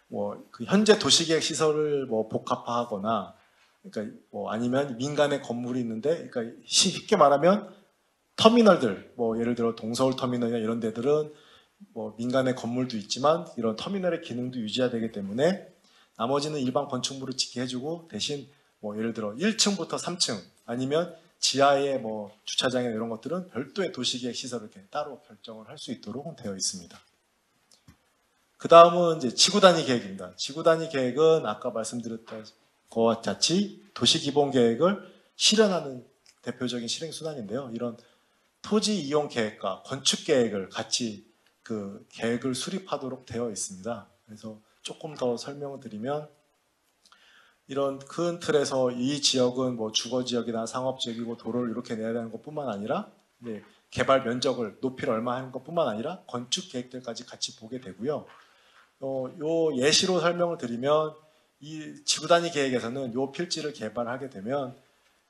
뭐 그 현재 도시계획 시설을 뭐 복합화하거나, 그러니까 뭐 아니면 민간의 건물이 있는데, 그러니까 쉽게 말하면 터미널들, 뭐 예를 들어 동서울 터미널이나 이런 데들은 뭐 민간의 건물도 있지만 이런 터미널의 기능도 유지해야 되기 때문에 나머지는 일반 건축물을 짓게 해주고 대신 뭐 예를 들어 1층부터 3층 아니면 지하의 뭐 주차장이나 이런 것들은 별도의 도시계획 시설을 이렇게 따로 결정을 할 수 있도록 되어 있습니다. 그 다음은 이제 지구단위 계획입니다. 지구단위 계획은 아까 말씀드렸던 것과 같이 도시기본계획을 실현하는 대표적인 실행 수단인데요. 이런 토지 이용 계획과 건축 계획을 같이 그 계획을 수립하도록 되어 있습니다. 그래서 조금 더 설명을 드리면 이런 큰 틀에서 이 지역은 뭐 주거 지역이나 상업 지역이고 도로를 이렇게 내야 되는 것뿐만 아니라 개발 면적을 높이를 얼마 하는 것뿐만 아니라 건축 계획들까지 같이 보게 되고요. 요 예시로 설명을 드리면 이 지구단위 계획에서는 요 필지를 개발하게 되면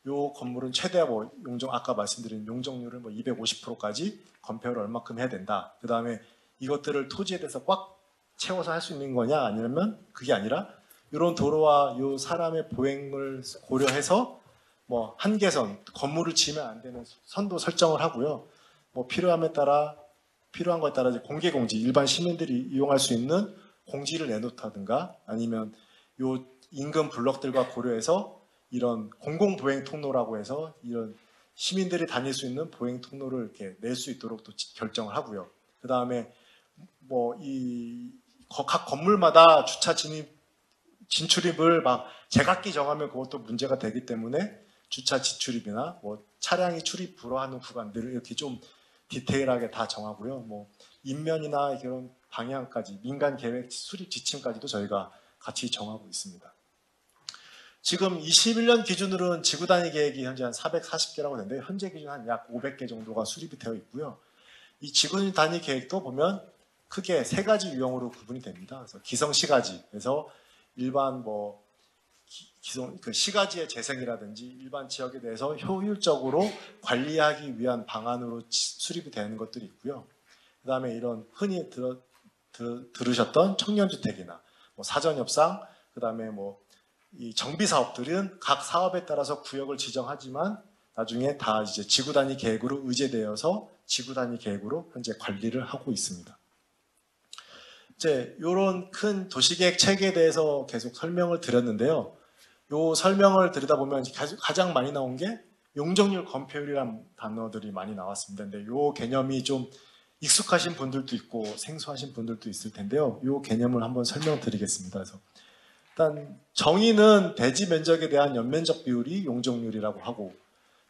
요 건물은 최대 뭐 용적 아까 말씀드린 용적률을 뭐 250%까지 건폐율을 얼마큼 해야 된다. 그 다음에 이것들을 토지에 대해서 꽉 채워서 할 수 있는 거냐 아니면 그게 아니라 이런 도로와 요 사람의 보행을 고려해서 뭐 한계선, 건물을 지으면 안 되는 선도 설정을 하고요. 뭐 필요한 거에 따라 이제 공개 공지, 일반 시민들이 이용할 수 있는 공지를 내놓다든가 아니면 요 인근 블럭들과 고려해서 이런 공공 보행 통로라고 해서 이런 시민들이 다닐 수 있는 보행 통로를 이렇게 낼 수 있도록 또 결정을 하고요. 그 다음에 뭐 이 각 건물마다 주차 진출입을 막 제각기 정하면 그것도 문제가 되기 때문에 주차 진출입이나 뭐 차량이 출입 불허하는 구간들을 이렇게 좀 디테일하게 다 정하고요. 뭐 인면이나 이런 방향까지 민간 계획 수립 지침까지도 저희가 같이 정하고 있습니다. 지금 21년 기준으로는 지구 단위 계획이 현재 한 440개라고 되는데 현재 기준 한 약 500개 정도가 수립이 되어 있고요. 이 지구 단위 계획도 보면 크게 세 가지 유형으로 구분이 됩니다. 그래서 기성 시가지, 그래서 일반 뭐 기성 그 시가지의 재생이라든지 일반 지역에 대해서 효율적으로 관리하기 위한 방안으로 수립이 되는 것들이 있고요. 그 다음에 이런 흔히 들으셨던 청년주택이나 뭐 사전협상, 그 다음에 뭐 이 정비 사업들은 각 사업에 따라서 구역을 지정하지만 나중에 다 이제 지구 단위 계획으로 의제되어서 지구 단위 계획으로 현재 관리를 하고 있습니다. 이제 이런 큰 도시계획 체계에 대해서 계속 설명을 드렸는데요. 요 설명을 드리다 보면 가장 많이 나온 게 용적률 건폐율이라는 단어들이 많이 나왔습니다. 근데 요 개념이 좀 익숙하신 분들도 있고 생소하신 분들도 있을 텐데요. 요 개념을 한번 설명드리겠습니다. 그래서 일단 정의는 대지 면적에 대한 연면적 비율이 용적률이라고 하고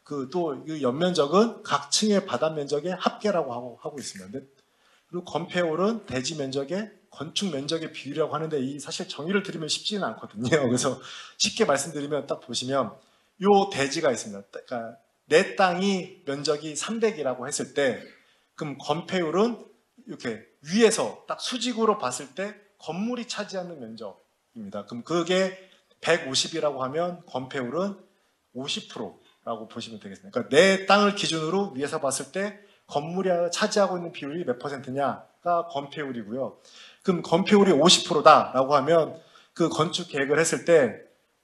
그 또 이 연면적은 각 층의 바다 면적의 합계라고 하고 있습니다. 그리고 건폐율은 대지 면적의 건축 면적의 비율이라고 하는데 이 사실 정의를 들으면 쉽지는 않거든요. 그래서 쉽게 말씀드리면 딱 보시면 요 대지가 있습니다. 그러니까 내 땅이 면적이 300이라고 했을 때 그럼 건폐율은 이렇게 위에서 딱 수직으로 봤을 때 건물이 차지하는 면적입니다. 그럼 그게 150이라고 하면 건폐율은 50%라고 보시면 되겠습니다. 그러니까 내 땅을 기준으로 위에서 봤을 때 건물이 차지하고 있는 비율이 몇 %냐가 건폐율이고요. 그럼 건폐율이 50%다라고 하면 그 건축 계획을 했을 때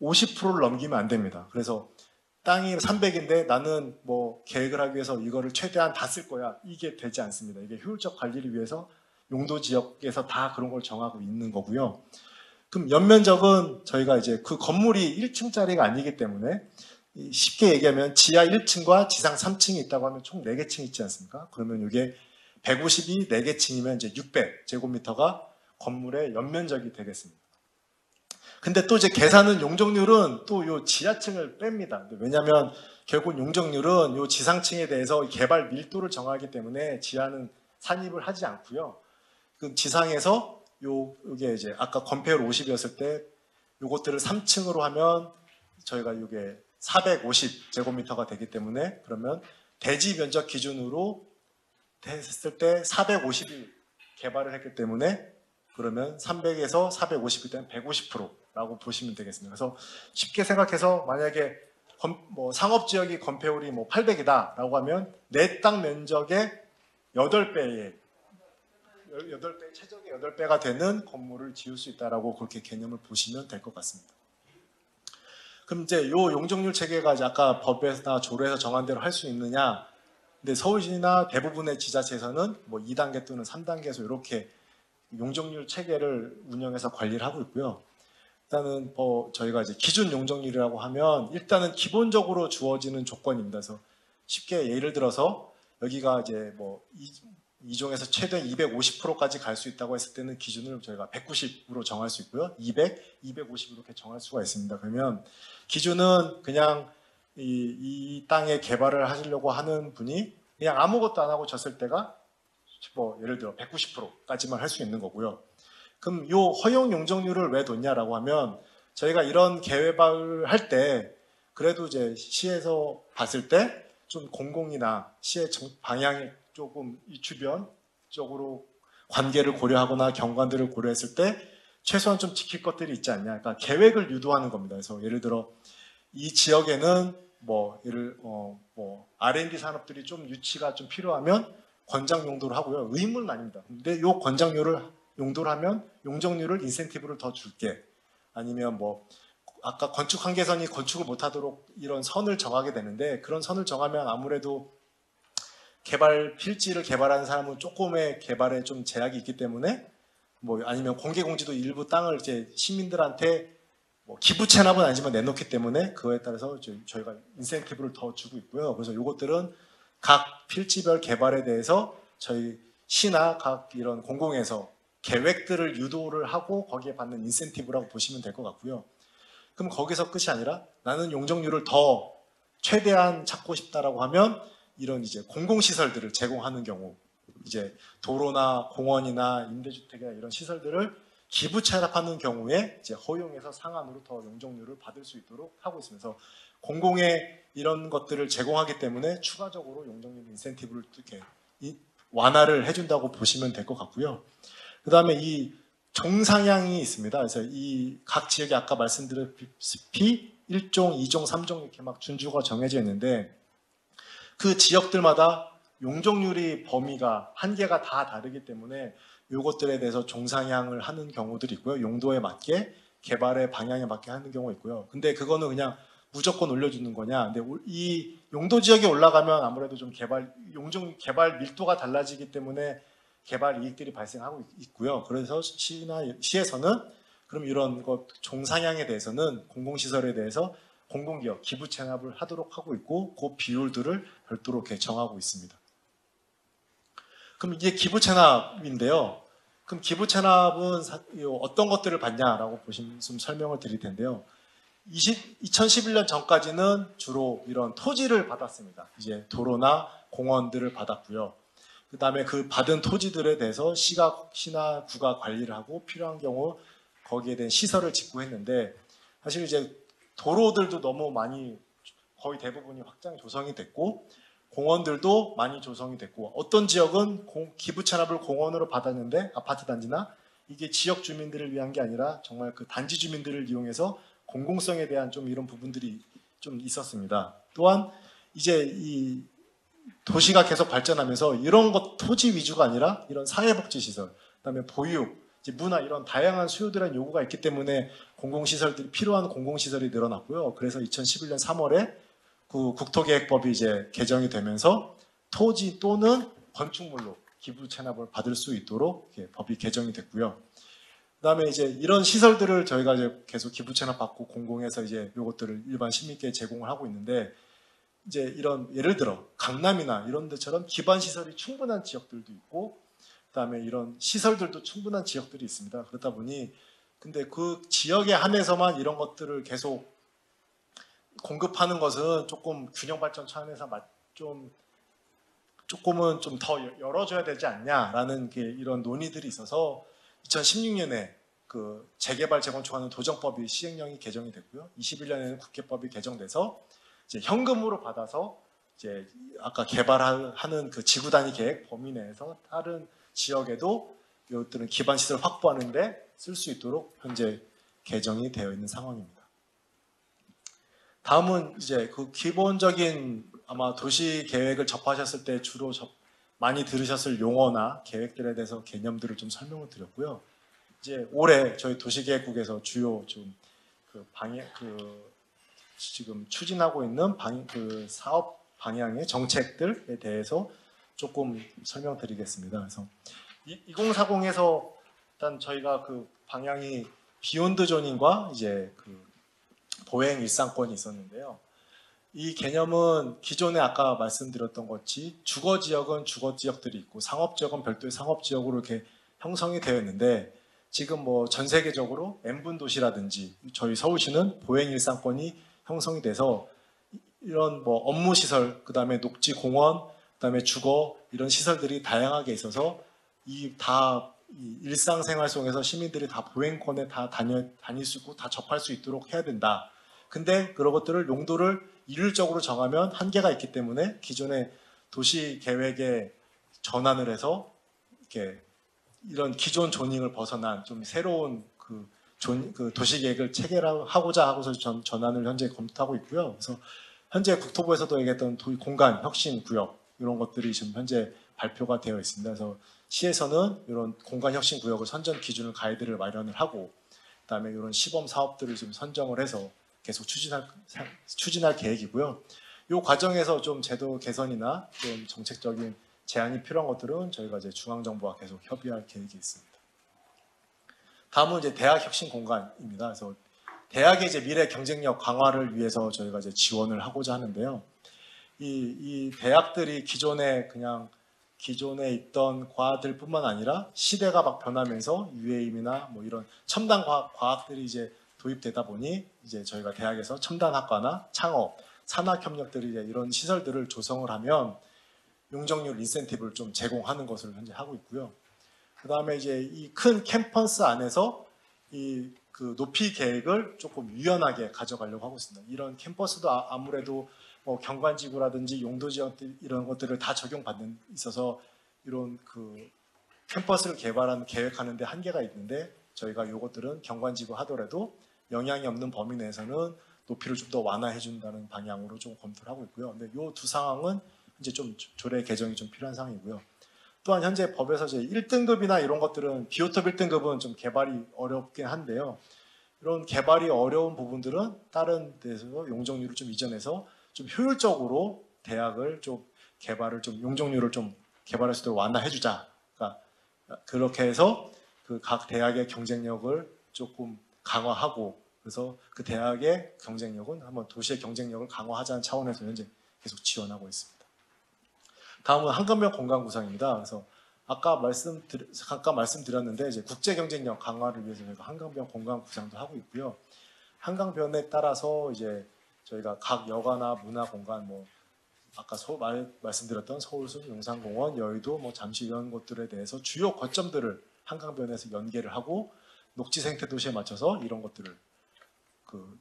50%를 넘기면 안 됩니다. 그래서 땅이 300인데 나는 뭐 계획을 하기 위해서 이거를 최대한 다 쓸 거야. 이게 되지 않습니다. 이게 효율적 관리를 위해서 용도 지역에서 다 그런 걸 정하고 있는 거고요. 그럼 연면적은 저희가 이제 그 건물이 1층짜리가 아니기 때문에 쉽게 얘기하면 지하 1층과 지상 3층이 있다고 하면 총 4개 층 있지 않습니까? 그러면 이게 150이 4개 층이면 이제 600제곱미터가 건물의 연면적이 되겠습니다. 근데 또 이제 계산은 용적률은 또 요 지하층을 뺍니다. 왜냐하면 결국 용적률은 요 지상층에 대해서 개발 밀도를 정하기 때문에 지하는 산입을 하지 않고요. 그 지상에서 요게 이제 아까 건폐율 50이었을 때 요것들을 3층으로 하면 저희가 요게 450제곱미터가 되기 때문에 그러면 대지 면적 기준으로 했을 때 450이 개발을 했기 때문에 그러면 300에서 450이 되면 150%라고 보시면 되겠습니다. 그래서 쉽게 생각해서 만약에 뭐 상업지역이 건폐율이 뭐 800이다라고 하면 내 땅 면적의 8배의 최적의 8배가 되는 건물을 지을 수 있다라고 그렇게 개념을 보시면 될 것 같습니다. 그럼 이제 요 용적률 체계가 이제 아까 법에서나 조례에서 정한 대로 할 수 있느냐? 근데 서울시나 대부분의 지자체에서는 뭐 2단계 또는 3단계에서 이렇게 용적률 체계를 운영해서 관리를 하고 있고요. 일단은 뭐 저희가 이제 기준 용적률이라고 하면 일단은 기본적으로 주어지는 조건입니다. 그래서 쉽게 예를 들어서 여기가 이제 뭐 이종에서 최대 250%까지 갈 수 있다고 했을 때는 기준을 저희가 190으로 정할 수 있고요. 200, 250 이렇게 정할 수가 있습니다. 그러면 기준은 그냥 이 땅에 개발을 하시려고 하는 분이 그냥 아무것도 안 하고 졌을 때가 뭐 예를 들어 190%까지만 할 수 있는 거고요. 그럼 요 허용 용적률을 왜 뒀냐라고 하면 저희가 이런 개발을 할 때 그래도 이제 시에서 봤을 때 좀 공공이나 시의 방향이 조금 이 주변 쪽으로 관계를 고려하거나 경관들을 고려했을 때 최소한 좀 지킬 것들이 있지 않냐. 그러니까 계획을 유도하는 겁니다. 그래서 예를 들어 이 지역에는 뭐 뭐 R&D 산업들이 좀 유치가 좀 필요하면 권장 용도를 하고요. 의무는 아닙니다. 근데 요 권장 용도를 하면 용적률을 인센티브를 더 줄게. 아니면 뭐 아까 건축 한계선이 건축을 못하도록 이런 선을 정하게 되는데 그런 선을 정하면 아무래도 개발 필지를 개발하는 사람은 조금의 개발에 좀 제약이 있기 때문에 뭐 아니면 공개 공지도 일부 땅을 이제 시민들한테 뭐 기부 체납은 아니지만 내놓기 때문에 그거에 따라서 저희가 인센티브를 더 주고 있고요. 그래서 이것들은 각 필지별 개발에 대해서 저희 시나 각 이런 공공에서 계획들을 유도를 하고 거기에 받는 인센티브라고 보시면 될 것 같고요. 그럼 거기서 끝이 아니라 나는 용적률을 더 최대한 찾고 싶다라고 하면 이런 이제 공공시설들을 제공하는 경우 이제 도로나 공원이나 임대주택이나 이런 시설들을 기부 체납하는 경우에 이제 허용해서 상한으로 더 용적률을 받을 수 있도록 하고 있으면서 공공의 이런 것들을 제공하기 때문에 추가적으로 용적률 인센티브를 이렇게 완화를 해준다고 보시면 될 것 같고요. 그 다음에 이 종상향이 있습니다. 그래서 이 각 지역에 아까 말씀드렸다시피 1종, 2종, 3종 이렇게 막 준주가 정해져 있는데 그 지역들마다 용적률이 범위가 한계가 다 다르기 때문에 이것들에 대해서 종상향을 하는 경우들이 있고요. 용도에 맞게 개발의 방향에 맞게 하는 경우가 있고요. 근데 그거는 그냥 무조건 올려주는 거냐. 근데 이 용도 지역에 올라가면 아무래도 좀 개발 밀도가 달라지기 때문에 개발 이익들이 발생하고 있고요. 그래서 시에서는 그럼 이런 것 종상향에 대해서는 공공시설에 대해서 공공기업 기부 체납을 하도록 하고 있고 그 비율들을 별도로 이렇게 정하고 있습니다. 그럼 이게 기부 체납인데요. 그럼 기부 체납은 어떤 것들을 받냐라고 보시면 좀 설명을 드릴 텐데요. 2011년 전까지는 주로 이런 토지를 받았습니다. 이제 도로나 공원들을 받았고요. 그 다음에 그 받은 토지들에 대해서 시나 구가 관리를 하고 필요한 경우 거기에 대한 시설을 짓고 했는데 사실 이제 도로들도 너무 많이 거의 대부분이 확장 조성이 됐고 공원들도 많이 조성이 됐고 어떤 지역은 기부 체납을 공원으로 받았는데 아파트 단지나 이게 지역 주민들을 위한 게 아니라 정말 그 단지 주민들을 이용해서 공공성에 대한 좀 이런 부분들이 좀 있었습니다. 또한 이제 이 도시가 계속 발전하면서 이런 것 토지 위주가 아니라 이런 사회복지시설, 그다음에 보육, 문화 이런 다양한 수요들한 요구가 있기 때문에 공공시설들이 필요한 공공시설이 늘어났고요. 그래서 2011년 3월에 그 국토계획법이 이제 개정이 되면서 토지 또는 건축물로 기부 체납을 받을 수 있도록 법이 개정이 됐고요. 그다음에 이제 이런 시설들을 저희가 이제 계속 기부 체납 받고 공공에서 이제 요것들을 일반 시민께 제공을 하고 있는데 이제 이런 예를 들어 강남이나 이런 데처럼 기반 시설이 충분한 지역들도 있고 그다음에 이런 시설들도 충분한 지역들이 있습니다. 그렇다 보니 근데 그 지역에 한해서만 이런 것들을 계속 공급하는 것은 조금 균형 발전 차원에서 조금은 좀 더 열어줘야 되지 않냐라는 이런 논의들이 있어서 2016년에 그 재개발 재건축하는 도정법이 시행령이 개정이 됐고요. 21년에는 국회법이 개정돼서 이제 현금으로 받아서 이제 아까 개발하는 그 지구 단위 계획 범위 내에서 다른 지역에도 이것들은 기반 시설 확보하는데 쓸 수 있도록 현재 개정이 되어 있는 상황입니다. 다음은 이제 그 기본적인 아마 도시 계획을 접하셨을 때 주로 많이 들으셨을 용어나 계획들에 대해서 개념들을 좀 설명을 드렸고요. 이제 올해 저희 도시계획국에서 주요 좀 지금 추진하고 있는 그 사업 방향의 정책들에 대해서 조금 설명드리겠습니다. 그래서 2040에서 일단 저희가 그 방향이 비욘드 조닝과 이제 그 보행 일상권이 있었는데요. 이 개념은 기존에 아까 말씀드렸던 것이 주거 지역은 주거 지역들이 있고 상업 지역은 별도의 상업 지역으로 이렇게 형성이 되어 있는데 지금 뭐 전 세계적으로 N분 도시라든지 저희 서울시는 보행 일상권이 형성이 돼서 이런 뭐 업무 시설, 그다음에 녹지 공원, 그다음에 주거 이런 시설들이 다양하게 있어서 이 일상생활 속에서 시민들이 다 보행권에 다 다닐 수 있고 다 접할 수 있도록 해야 된다. 근데 그런 것들을 용도를 일률적으로 정하면 한계가 있기 때문에 기존의 도시 계획에 전환을 해서 이렇게 이런 기존 조닝을 벗어난 좀 새로운 그 도시 계획을 체계화하고자 하고서 전환을 현재 검토하고 있고요. 그래서 현재 국토부에서도 얘기했던 공간 혁신 구역 이런 것들이 지금 현재 발표가 되어 있습니다. 그래서 시에서는 이런 공간 혁신 구역을 선전 기준을 가이드를 마련을 하고 그다음에 이런 시범 사업들을 좀 선정을 해서 계속 추진할 계획이고요. 이 과정에서 좀 제도 개선이나 좀 정책적인 제안이 필요한 것들은 저희가 이제 중앙정부와 계속 협의할 계획이 있습니다. 다음은 이제 대학 혁신 공간입니다. 그래서 대학의 이제 미래 경쟁력 강화를 위해서 저희가 이제 지원을 하고자 하는데요. 이 대학들이 기존에 있던 과들뿐만 아니라 시대가 막 변하면서 UAM이나 뭐 이런 첨단 과학들이 이제 도입되다 보니 이제 저희가 대학에서 첨단학과나 창업, 산학협력들이 이제 이런 시설들을 조성을 하면 용적률 인센티브를 좀 제공하는 것을 현재 하고 있고요. 그 다음에 이제 이 큰 캠퍼스 안에서 그 높이 계획을 조금 유연하게 가져가려고 하고 있습니다. 이런 캠퍼스도 아무래도 뭐 경관지구라든지 용도 지역 이런 것들을 다 적용받는 있어서 이런 그 캠퍼스를 계획하는 데 한계가 있는데 저희가 이것들은 경관지구 하더라도 영향이 없는 범위 내에서는 높이를 좀 더 완화해 준다는 방향으로 좀 검토를 하고 있고요. 근데 이 두 상황은 이제 좀 조례 개정이 좀 필요한 상황이고요. 또한 현재 법에서 이제 1등급이나 이런 것들은 비오톱 1등급은 좀 개발이 어렵긴 한데요. 이런 개발이 어려운 부분들은 다른 데서 용적률을 좀 이전해서 좀 효율적으로 대학을 좀 용적률을 좀 개발할 수 있도록 완화해 주자. 그러니까 그렇게 해서 그 각 대학의 경쟁력을 조금 강화하고 그래서 그 대학의 경쟁력은 한번 도시의 경쟁력을 강화하자는 차원에서 현재 계속 지원하고 있습니다. 다음은 한강변 공간 구상입니다. 그래서 아까 말씀드렸는데 이제 국제 경쟁력 강화를 위해서 저희가 한강변 공간 구상도 하고 있고요. 한강변에 따라서 이제 저희가 각 여가나 문화 공간 뭐 아까 말씀드렸던 서울숲, 용산공원, 여의도, 뭐 잠시 이런 곳들에 대해서 주요 거점들을 한강변에서 연계를 하고 녹지 생태 도시에 맞춰서 이런 것들을 그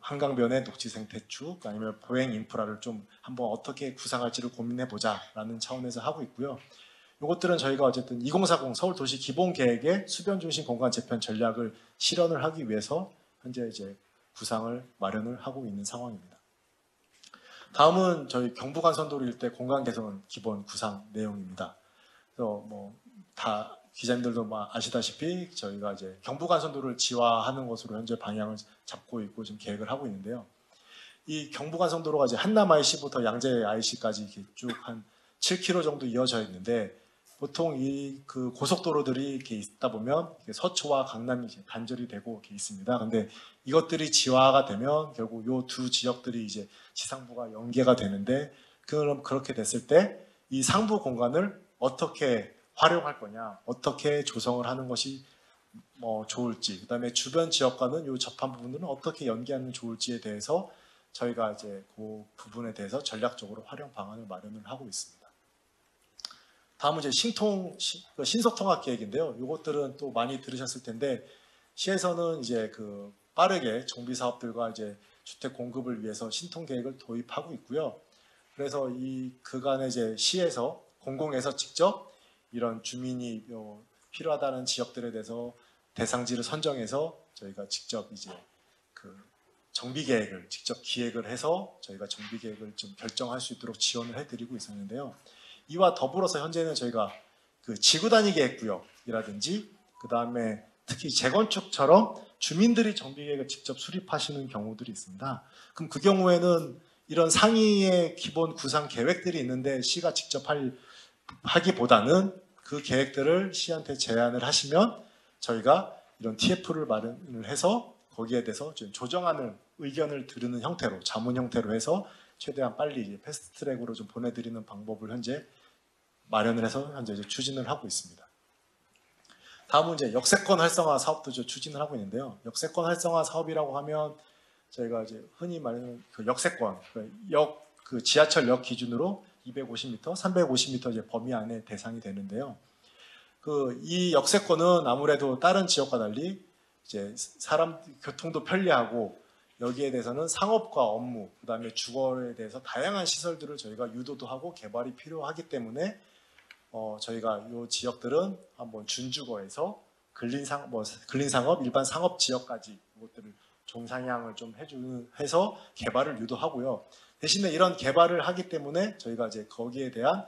한강변의 녹지 생태축 아니면 보행 인프라를 좀 한번 어떻게 구상할지를 고민해 보자라는 차원에서 하고 있고요. 이것들은 저희가 어쨌든 2040 서울 도시 기본 계획의 수변 중심 공간 재편 전략을 실현을 하기 위해서 현재 이제 구상을 마련을 하고 있는 상황입니다. 다음은 저희 경부간선도로 일대 공간 개선 기본 구상 내용입니다. 그래서 뭐 다 기자님들도 아시다시피 저희가 이제 경부간선도를 지화하는 것으로 현재 방향을 잡고 있고 지금 계획을 하고 있는데요. 이 경부간선도로가 이제 한남 IC부터 양재 IC까지 이렇게 쭉 한 7km 정도 이어져 있는데 보통 이 그 고속도로들이 이렇게 있다 보면 서초와 강남이 단절이 되고 이렇게 있습니다. 근데 이것들이 지화가 되면 결국 이 두 지역들이 이제 지상부가 연계가 되는데 그럼 그렇게 됐을 때 이 상부 공간을 어떻게 활용할 거냐, 어떻게 조성을 하는 것이 뭐 좋을지, 그다음에 주변 지역과는 이 접한 부분들은 어떻게 연계하면 좋을지에 대해서 저희가 이제 그 부분에 대해서 전략적으로 활용 방안을 마련을 하고 있습니다. 다음은 이제 신속통합 계획인데요. 이것들은 또 많이 들으셨을 텐데 시에서는 이제 그 빠르게 정비 사업들과 이제 주택 공급을 위해서 신통 계획을 도입하고 있고요. 그래서 이 그간에 이제 시에서 공공에서 직접 이런 주민이 필요하다는 지역들에 대해서 대상지를 선정해서 저희가 직접 이제 그 정비 계획을 직접 기획을 해서 저희가 정비 계획을 좀 결정할 수 있도록 지원을 해드리고 있었는데요. 이와 더불어서 현재는 저희가 그 지구 단위 계획 구역이라든지 그 다음에 특히 재건축처럼 주민들이 정비 계획을 직접 수립하시는 경우들이 있습니다. 그럼 그 경우에는 이런 상위의 기본 구상 계획들이 있는데 시가 직접 하기보다는 그 계획들을 시한테 제안을 하시면 저희가 이런 TF를 마련을 해서 거기에 대해서 좀 조정하는 의견을 들으는 형태로 자문 형태로 해서 최대한 빨리 이제 패스트트랙으로 좀 보내드리는 방법을 현재 마련을 해서 현재 이제 추진을 하고 있습니다. 다음은 이제 역세권 활성화 사업도 추진을 하고 있는데요. 역세권 활성화 사업이라고 하면 저희가 이제 흔히 말하는 그 역세권, 그 지하철역 기준으로 250m, 350m 이제 범위 안에 대상이 되는데요. 이 역세권은 아무래도 다른 지역과 달리 이제 사람 교통도 편리하고 여기에 대해서는 상업과 업무, 그다음에 주거에 대해서 다양한 시설들을 저희가 유도도 하고 개발이 필요하기 때문에 저희가 이 지역들은 한번 준주거에서 근린상업, 일반 상업 지역까지 이것들을 종상향을 좀 해서 개발을 유도하고요. 대신에 이런 개발을 하기 때문에 저희가 이제 거기에 대한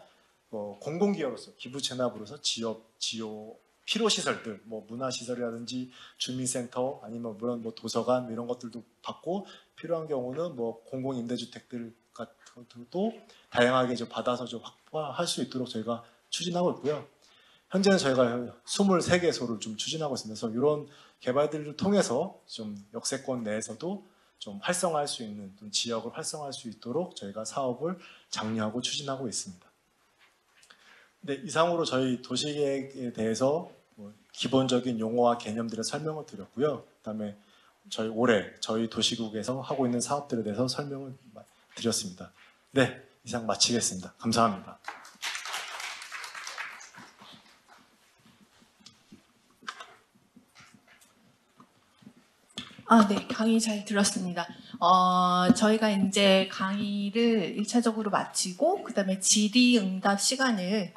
공공기여로서 기부 체납으로서 지요 필요 시설들, 뭐 문화 시설이라든지 주민센터 아니면 뭐 도서관 이런 것들도 받고 필요한 경우는 뭐 공공 임대주택들 같은 것도 다양하게 좀 받아서 좀 확보할 수 있도록 저희가 추진하고 있고요. 현재는 저희가 23개소를 좀 추진하고 있으면서 이런 개발들을 통해서 좀 역세권 내에서도 좀 활성화할 수 있는 좀 지역을 활성화할 수 있도록 저희가 사업을 장려하고 추진하고 있습니다. 네, 이상으로 저희 도시계획에 대해서 뭐 기본적인 용어와 개념들을 설명을 드렸고요. 그다음에 올해 저희 도시국에서 하고 있는 사업들에 대해서 설명을 드렸습니다. 네, 이상 마치겠습니다. 감사합니다. 네, 강의 잘 들었습니다. 저희가 이제 강의를 1차적으로 마치고, 그 다음에 질의응답 시간을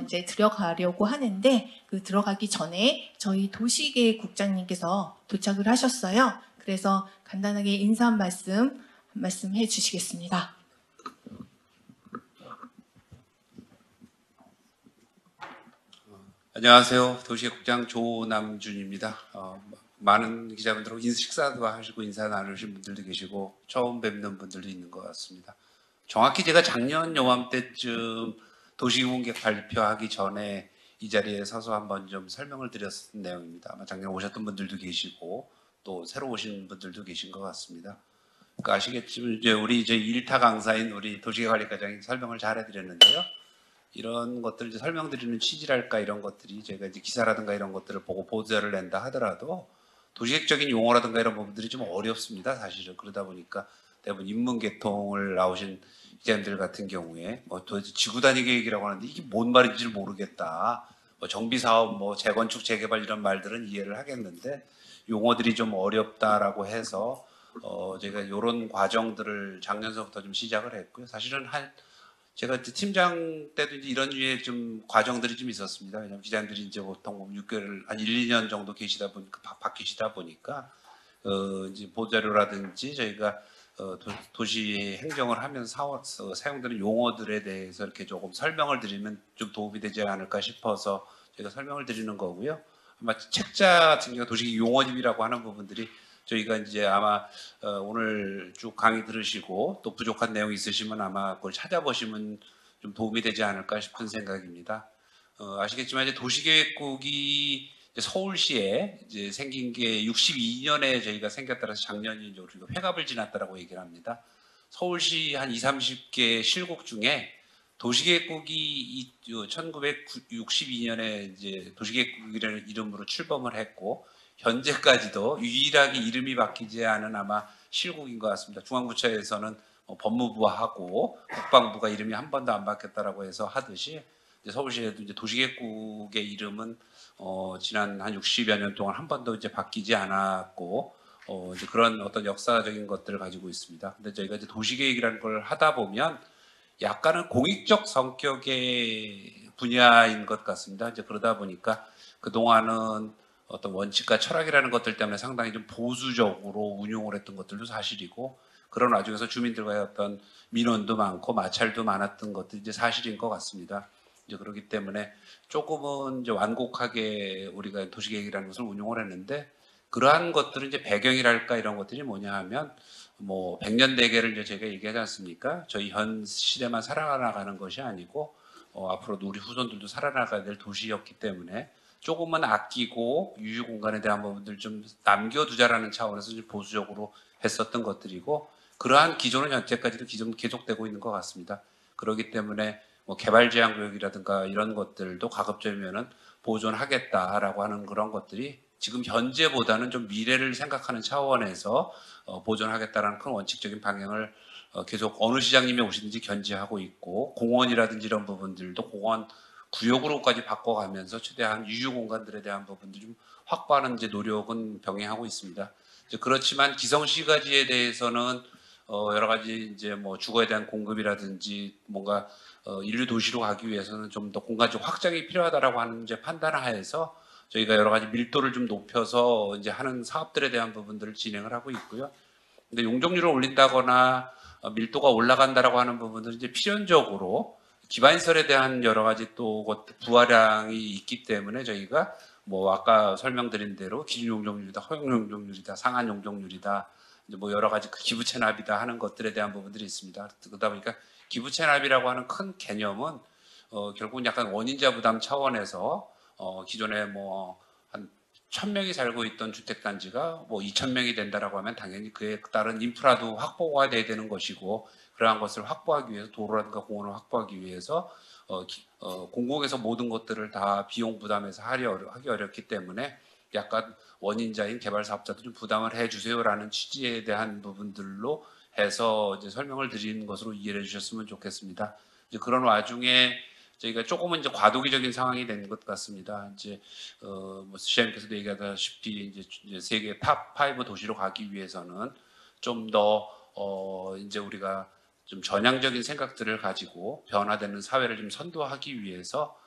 이제 들어가려고 하는데, 그 들어가기 전에 저희 도시계획국장님께서 도착을 하셨어요. 그래서 간단하게 인사 한 말씀해 주시겠습니다. 안녕하세요. 도시계획국장 조남준입니다. 많은 기자분들하고 식사도 하시고 인사 나누신 분들도 계시고 처음 뵙는 분들도 있는 것 같습니다. 정확히 제가 작년 요맘때쯤 도시계획 발표하기 전에 이 자리에 서서 한번 좀 설명을 드렸던 내용입니다. 아마 작년 오셨던 분들도 계시고 또 새로 오신 분들도 계신 것 같습니다. 그러니까 아시겠지만 이제 우리 이제 1타 강사인 우리 도시계획관리과장이 설명을 잘 해드렸는데요. 이런 것들 이제 설명드리는 취지랄까 이런 것들이 제가 이제 기사라든가 이런 것들을 보고 보도자를 낸다 하더라도 도시계획적인 용어라든가 이런 부분들이 좀 어렵습니다. 사실은 그러다 보니까 대부분 인문계통을 나오신 기자님들 같은 경우에 뭐 도대체 지구단위 계획이라고 하는데 이게 뭔 말인지 모르겠다. 뭐 정비사업, 뭐 재건축, 재개발 이런 말들은 이해를 하겠는데 용어들이 좀 어렵다라고 해서 제가 이런 과정들을 작년서부터 좀 시작을 했고요. 사실은 제가 팀장 때도 이제 이런 류의 좀 과정들이 좀 있었습니다. 왜냐하면 기자님들이 이제 보통 6개월, 한 1, 2년 정도 계시다 보니까, 바뀌시다 보니까, 이제 보자료라든지 저희가 도시 행정을 하면서 사용되는 용어들에 대해서 이렇게 조금 설명을 드리면 좀 도움이 되지 않을까 싶어서 저희가 설명을 드리는 거고요. 아마 책자 같은 경우 도시 용어집이라고 하는 부분들이 저희가 이제 아마 오늘 쭉 강의 들으시고 또 부족한 내용 있으시면 아마 그걸 찾아보시면 좀 도움이 되지 않을까 싶은 생각입니다. 아시겠지만 이제 도시계획국이 이제 서울시에 이제 생긴 게 62년에 저희가 생겼다라서 작년이 이제 우리가 회갑을 지났다라고 얘기를 합니다. 서울시 한 20, 30개 실국 중에 도시계획국이 1962년에 이제 도시계획국이라는 이름으로 출범을 했고 현재까지도 유일하게 이름이 바뀌지 않은 아마 실국인 것 같습니다. 중앙부처에서는 법무부하고 국방부가 이름이 한 번도 안 바뀌었다라고 해서 하듯이 이제 서울시에도 이제 도시계획국의 이름은 지난 한 60여 년 동안 한 번도 이제 바뀌지 않았고 이제 그런 어떤 역사적인 것들을 가지고 있습니다. 근데 저희가 이제 도시계획이라는 걸 하다 보면 약간은 공익적 성격의 분야인 것 같습니다. 이제 그러다 보니까 그동안은 어떤 원칙과 철학이라는 것들 때문에 상당히 좀 보수적으로 운용을 했던 것들도 사실이고 그런 와중에서 주민들과의 어떤 민원도 많고 마찰도 많았던 것들이 이제 사실인 것 같습니다. 이제 그렇기 때문에 조금은 이제 완곡하게 우리가 도시계획이라는 것을 운용을 했는데 그러한 것들은 이제 배경이랄까 이런 것들이 뭐냐 하면 뭐 100년 대계를 이제 제가 얘기하지 않습니까? 저희 현 시대만 살아나가는 것이 아니고 앞으로도 우리 후손들도 살아나가야 될 도시였기 때문에 조금은 아끼고 유휴 공간에 대한 부분들 좀 남겨두자라는 차원에서 좀 보수적으로 했었던 것들이고 그러한 기조는 현재까지도 계속되고 있는 것 같습니다. 그렇기 때문에 뭐 개발제한구역이라든가 이런 것들도 가급적이면은 보존하겠다라고 하는 그런 것들이 지금 현재보다는 좀 미래를 생각하는 차원에서 보존하겠다라는 큰 원칙적인 방향을 계속 어느 시장님이 오시든지 견지하고 있고 공원이라든지 이런 부분들도 공원 구역으로까지 바꿔가면서 최대한 유휴 공간들에 대한 부분들 좀 확보하는 이제 노력은 병행하고 있습니다. 이제 그렇지만 기성시가지에 대해서는 여러 가지 이제 뭐 주거에 대한 공급이라든지 뭔가 인류 도시로 가기 위해서는 좀 더 공간적 확장이 필요하다라고 하는 이제 판단을 하에서 저희가 여러 가지 밀도를 좀 높여서 이제 하는 사업들에 대한 부분들을 진행을 하고 있고요. 근데 용적률을 올린다거나 밀도가 올라간다라고 하는 부분들은 이제 필연적으로 기반시설에 대한 여러 가지 또 부하량이 있기 때문에 저희가 뭐 아까 설명드린 대로 기준 용적률이다, 허용 용적률이다, 상한 용적률이다, 이제 뭐 여러 가지 기부 체납이다 하는 것들에 대한 부분들이 있습니다. 그러다 보니까 기부 체납이라고 하는 큰 개념은 결국은 약간 원인자 부담 차원에서 기존에 뭐 한 1,000명이 살고 있던 주택단지가 뭐 2,000명이 된다라고 하면 당연히 그에 따른 인프라도 확보가 돼야 되는 것이고, 그러한 것을 확보하기 위해서 도로라든가 공원을 확보하기 위해서 공공에서 모든 것들을 다 비용 부담해서 하기 어렵기 때문에 약간 원인자인 개발사업자도 좀 부담을 해주세요라는 취지에 대한 부분들로 해서 이제 설명을 드리는 것으로 이해해 주셨으면 좋겠습니다. 이제 그런 와중에 저희가 조금은 이제 과도기적인 상황이 된 것 같습니다. 이제 뭐 시장님께서도 얘기하다시피 이제 세계 탑5 도시로 가기 위해서는 좀 더 이제 우리가 좀 전향적인 생각들을 가지고 변화되는 사회를 좀 선도하기 위해서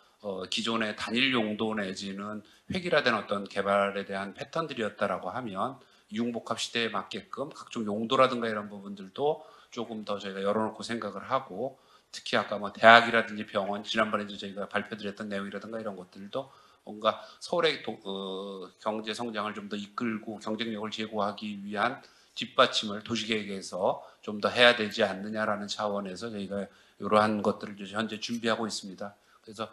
기존의 단일 용도 내지는 획일화된 어떤 개발에 대한 패턴들이었다라고 하면 융복합 시대에 맞게끔 각종 용도라든가 이런 부분들도 조금 더 저희가 열어놓고 생각을 하고, 특히 아까 뭐 대학이라든지 병원, 지난번에 이제 저희가 발표드렸던 내용이라든가 이런 것들도 뭔가 서울의 경제 성장을 좀 더 이끌고 경쟁력을 제고하기 위한 뒷받침을 도시계획에서 좀 더 해야 되지 않느냐라는 차원에서 저희가 이러한 것들을 현재 준비하고 있습니다. 그래서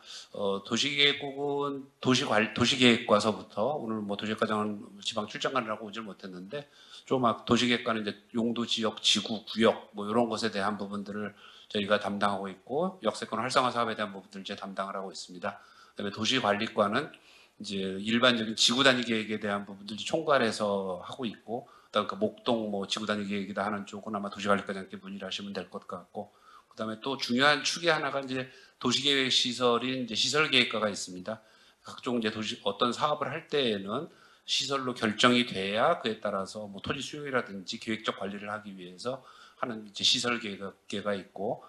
도시계획국은 도시계획과서부터, 오늘 뭐 도시계획과장은 지방 출장관이라고 오질 못했는데 좀 도시계획과는 이제 용도, 지역, 지구, 구역 뭐 이런 것에 대한 부분들을 저희가 담당하고 있고, 역세권 활성화 사업에 대한 부분들을 이제 담당을 하고 있습니다. 그다음에 도시관리과는 이제 일반적인 지구 단위 계획에 대한 부분들 총괄해서 하고 있고, 그다음 그 목동 뭐 지구 단위 계획이다 하는 쪽은 아마 도시관리과장님께 문의를 하시면 될 것 같고, 그다음에 또 중요한 축의 하나가 이제 도시계획 시설인 이제 시설계획과가 있습니다. 각종 이제 어떤 사업을 할 때에는 시설로 결정이 돼야 그에 따라서 뭐 토지 수용이라든지 계획적 관리를 하기 위해서 하는 이제 시설계획과가 있고,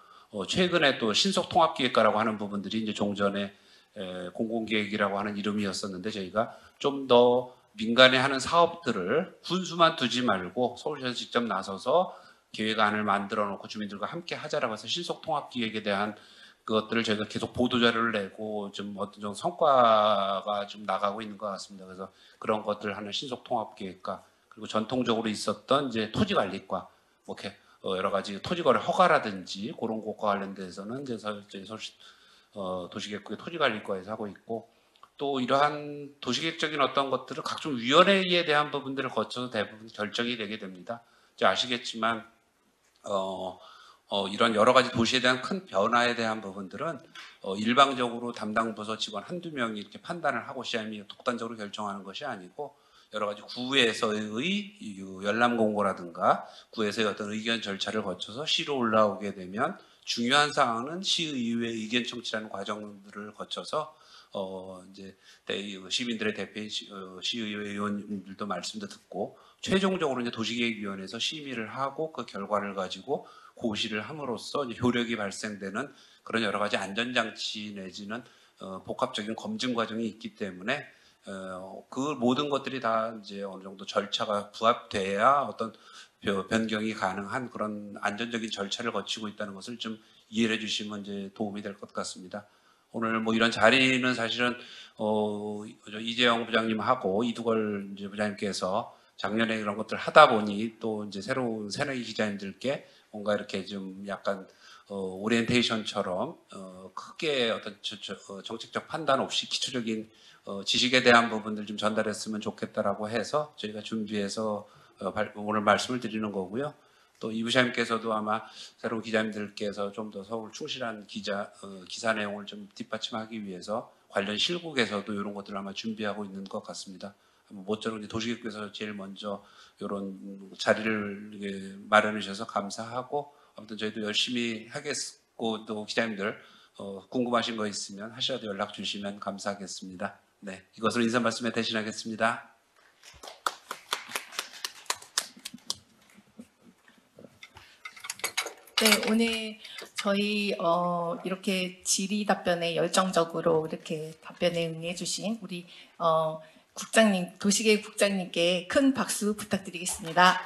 최근에 또 신속통합기획과라고 하는 부분들이 이제 종전에 공공계획이라고 하는 이름이었었는데, 저희가 좀 더 민간에 하는 사업들을 군수만 두지 말고 서울시에서 직접 나서서 계획안을 만들어 놓고 주민들과 함께 하자라고 해서 신속통합기획에 대한 그것들을 저희가 계속 보도자료를 내고 좀 어떤 좀 성과가 좀 나가고 있는 것 같습니다. 그래서 그런 것들 하는 신속통합기획과, 그리고 전통적으로 있었던 이제 토지관리과, 뭐 이렇게 여러 가지 토지거래 허가라든지 그런 것과 관련돼서는 이제 서울시 도시계획국의 토지관리과에서 하고 있고, 또 이러한 도시계획적인 어떤 것들을 각종 위원회에 대한 부분들을 거쳐서 대부분 결정이 되게 됩니다. 이제 아시겠지만 이런 여러 가지 도시에 대한 큰 변화에 대한 부분들은 일방적으로 담당 부서 직원 한두 명이 이렇게 판단을 하고 시장이 독단적으로 결정하는 것이 아니고, 여러 가지 구에서의 열람 공고라든가 구에서의 어떤 의견 절차를 거쳐서 시로 올라오게 되면 중요한 사항은 시의회 의견 청취라는 과정들을 거쳐서 이제 시민들의 대표인 시의회 의원들도 말씀도 듣고, 최종적으로 이제 도시계획위원회에서 심의를 하고 그 결과를 가지고 고시를 함으로써 이제 효력이 발생되는 그런 여러 가지 안전장치 내지는 복합적인 검증 과정이 있기 때문에 그 모든 것들이 다 이제 어느 정도 절차가 부합돼야 어떤 변경이 가능한 그런 안전적인 절차를 거치고 있다는 것을 좀 이해해 주시면 이제 도움이 될 것 같습니다. 오늘 뭐 이런 자리는 사실은 이재영 부장님하고 이두걸 이제 부장님께서 작년에 이런 것들 하다 보니 또 이제 새로운 새내기 기자님들께 뭔가 이렇게 좀 약간 오리엔테이션처럼 크게 어떤 정책적 판단 없이 기초적인 지식에 대한 부분들 좀 전달했으면 좋겠다라고 해서 저희가 준비해서 오늘 말씀을 드리는 거고요. 또 이 부장님께서도 아마 새로운 기자님들께서 좀 더 서울 충실한 기사 내용을 좀 뒷받침하기 위해서 관련 실국에서도 이런 것들을 아마 준비하고 있는 것 같습니다. 모쪼록 이제 도시계획국에서 제일 먼저 이런 자리를 마련해 주셔서 감사하고, 아무튼 저희도 열심히 하겠고, 또 기자님들 궁금하신 거 있으면 하셔도 연락 주시면 감사하겠습니다. 네, 이것으로 인사 말씀에 대신하겠습니다. 네, 오늘 저희 이렇게 질의 답변에 열정적으로 이렇게 답변에 응해주신 우리 국장님, 도시계획 국장님께 큰 박수 부탁드리겠습니다.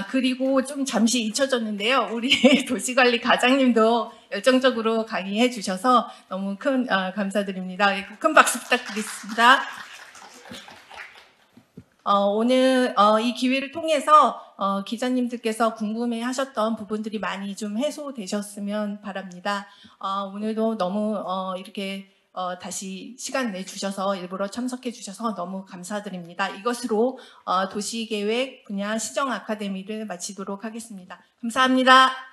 그리고 좀 잠시 잊혀졌는데요. 우리 도시관리 과장님도 열정적으로 강의해 주셔서 너무 큰 감사드립니다. 큰 박수 부탁드리겠습니다. 오늘 이 기회를 통해서 기자님들께서 궁금해 하셨던 부분들이 많이 좀 해소되셨으면 바랍니다. 오늘도 너무 이렇게 다시 시간 내주셔서 일부러 참석해 주셔서 너무 감사드립니다. 이것으로 도시계획 분야 시정 아카데미를 마치도록 하겠습니다. 감사합니다.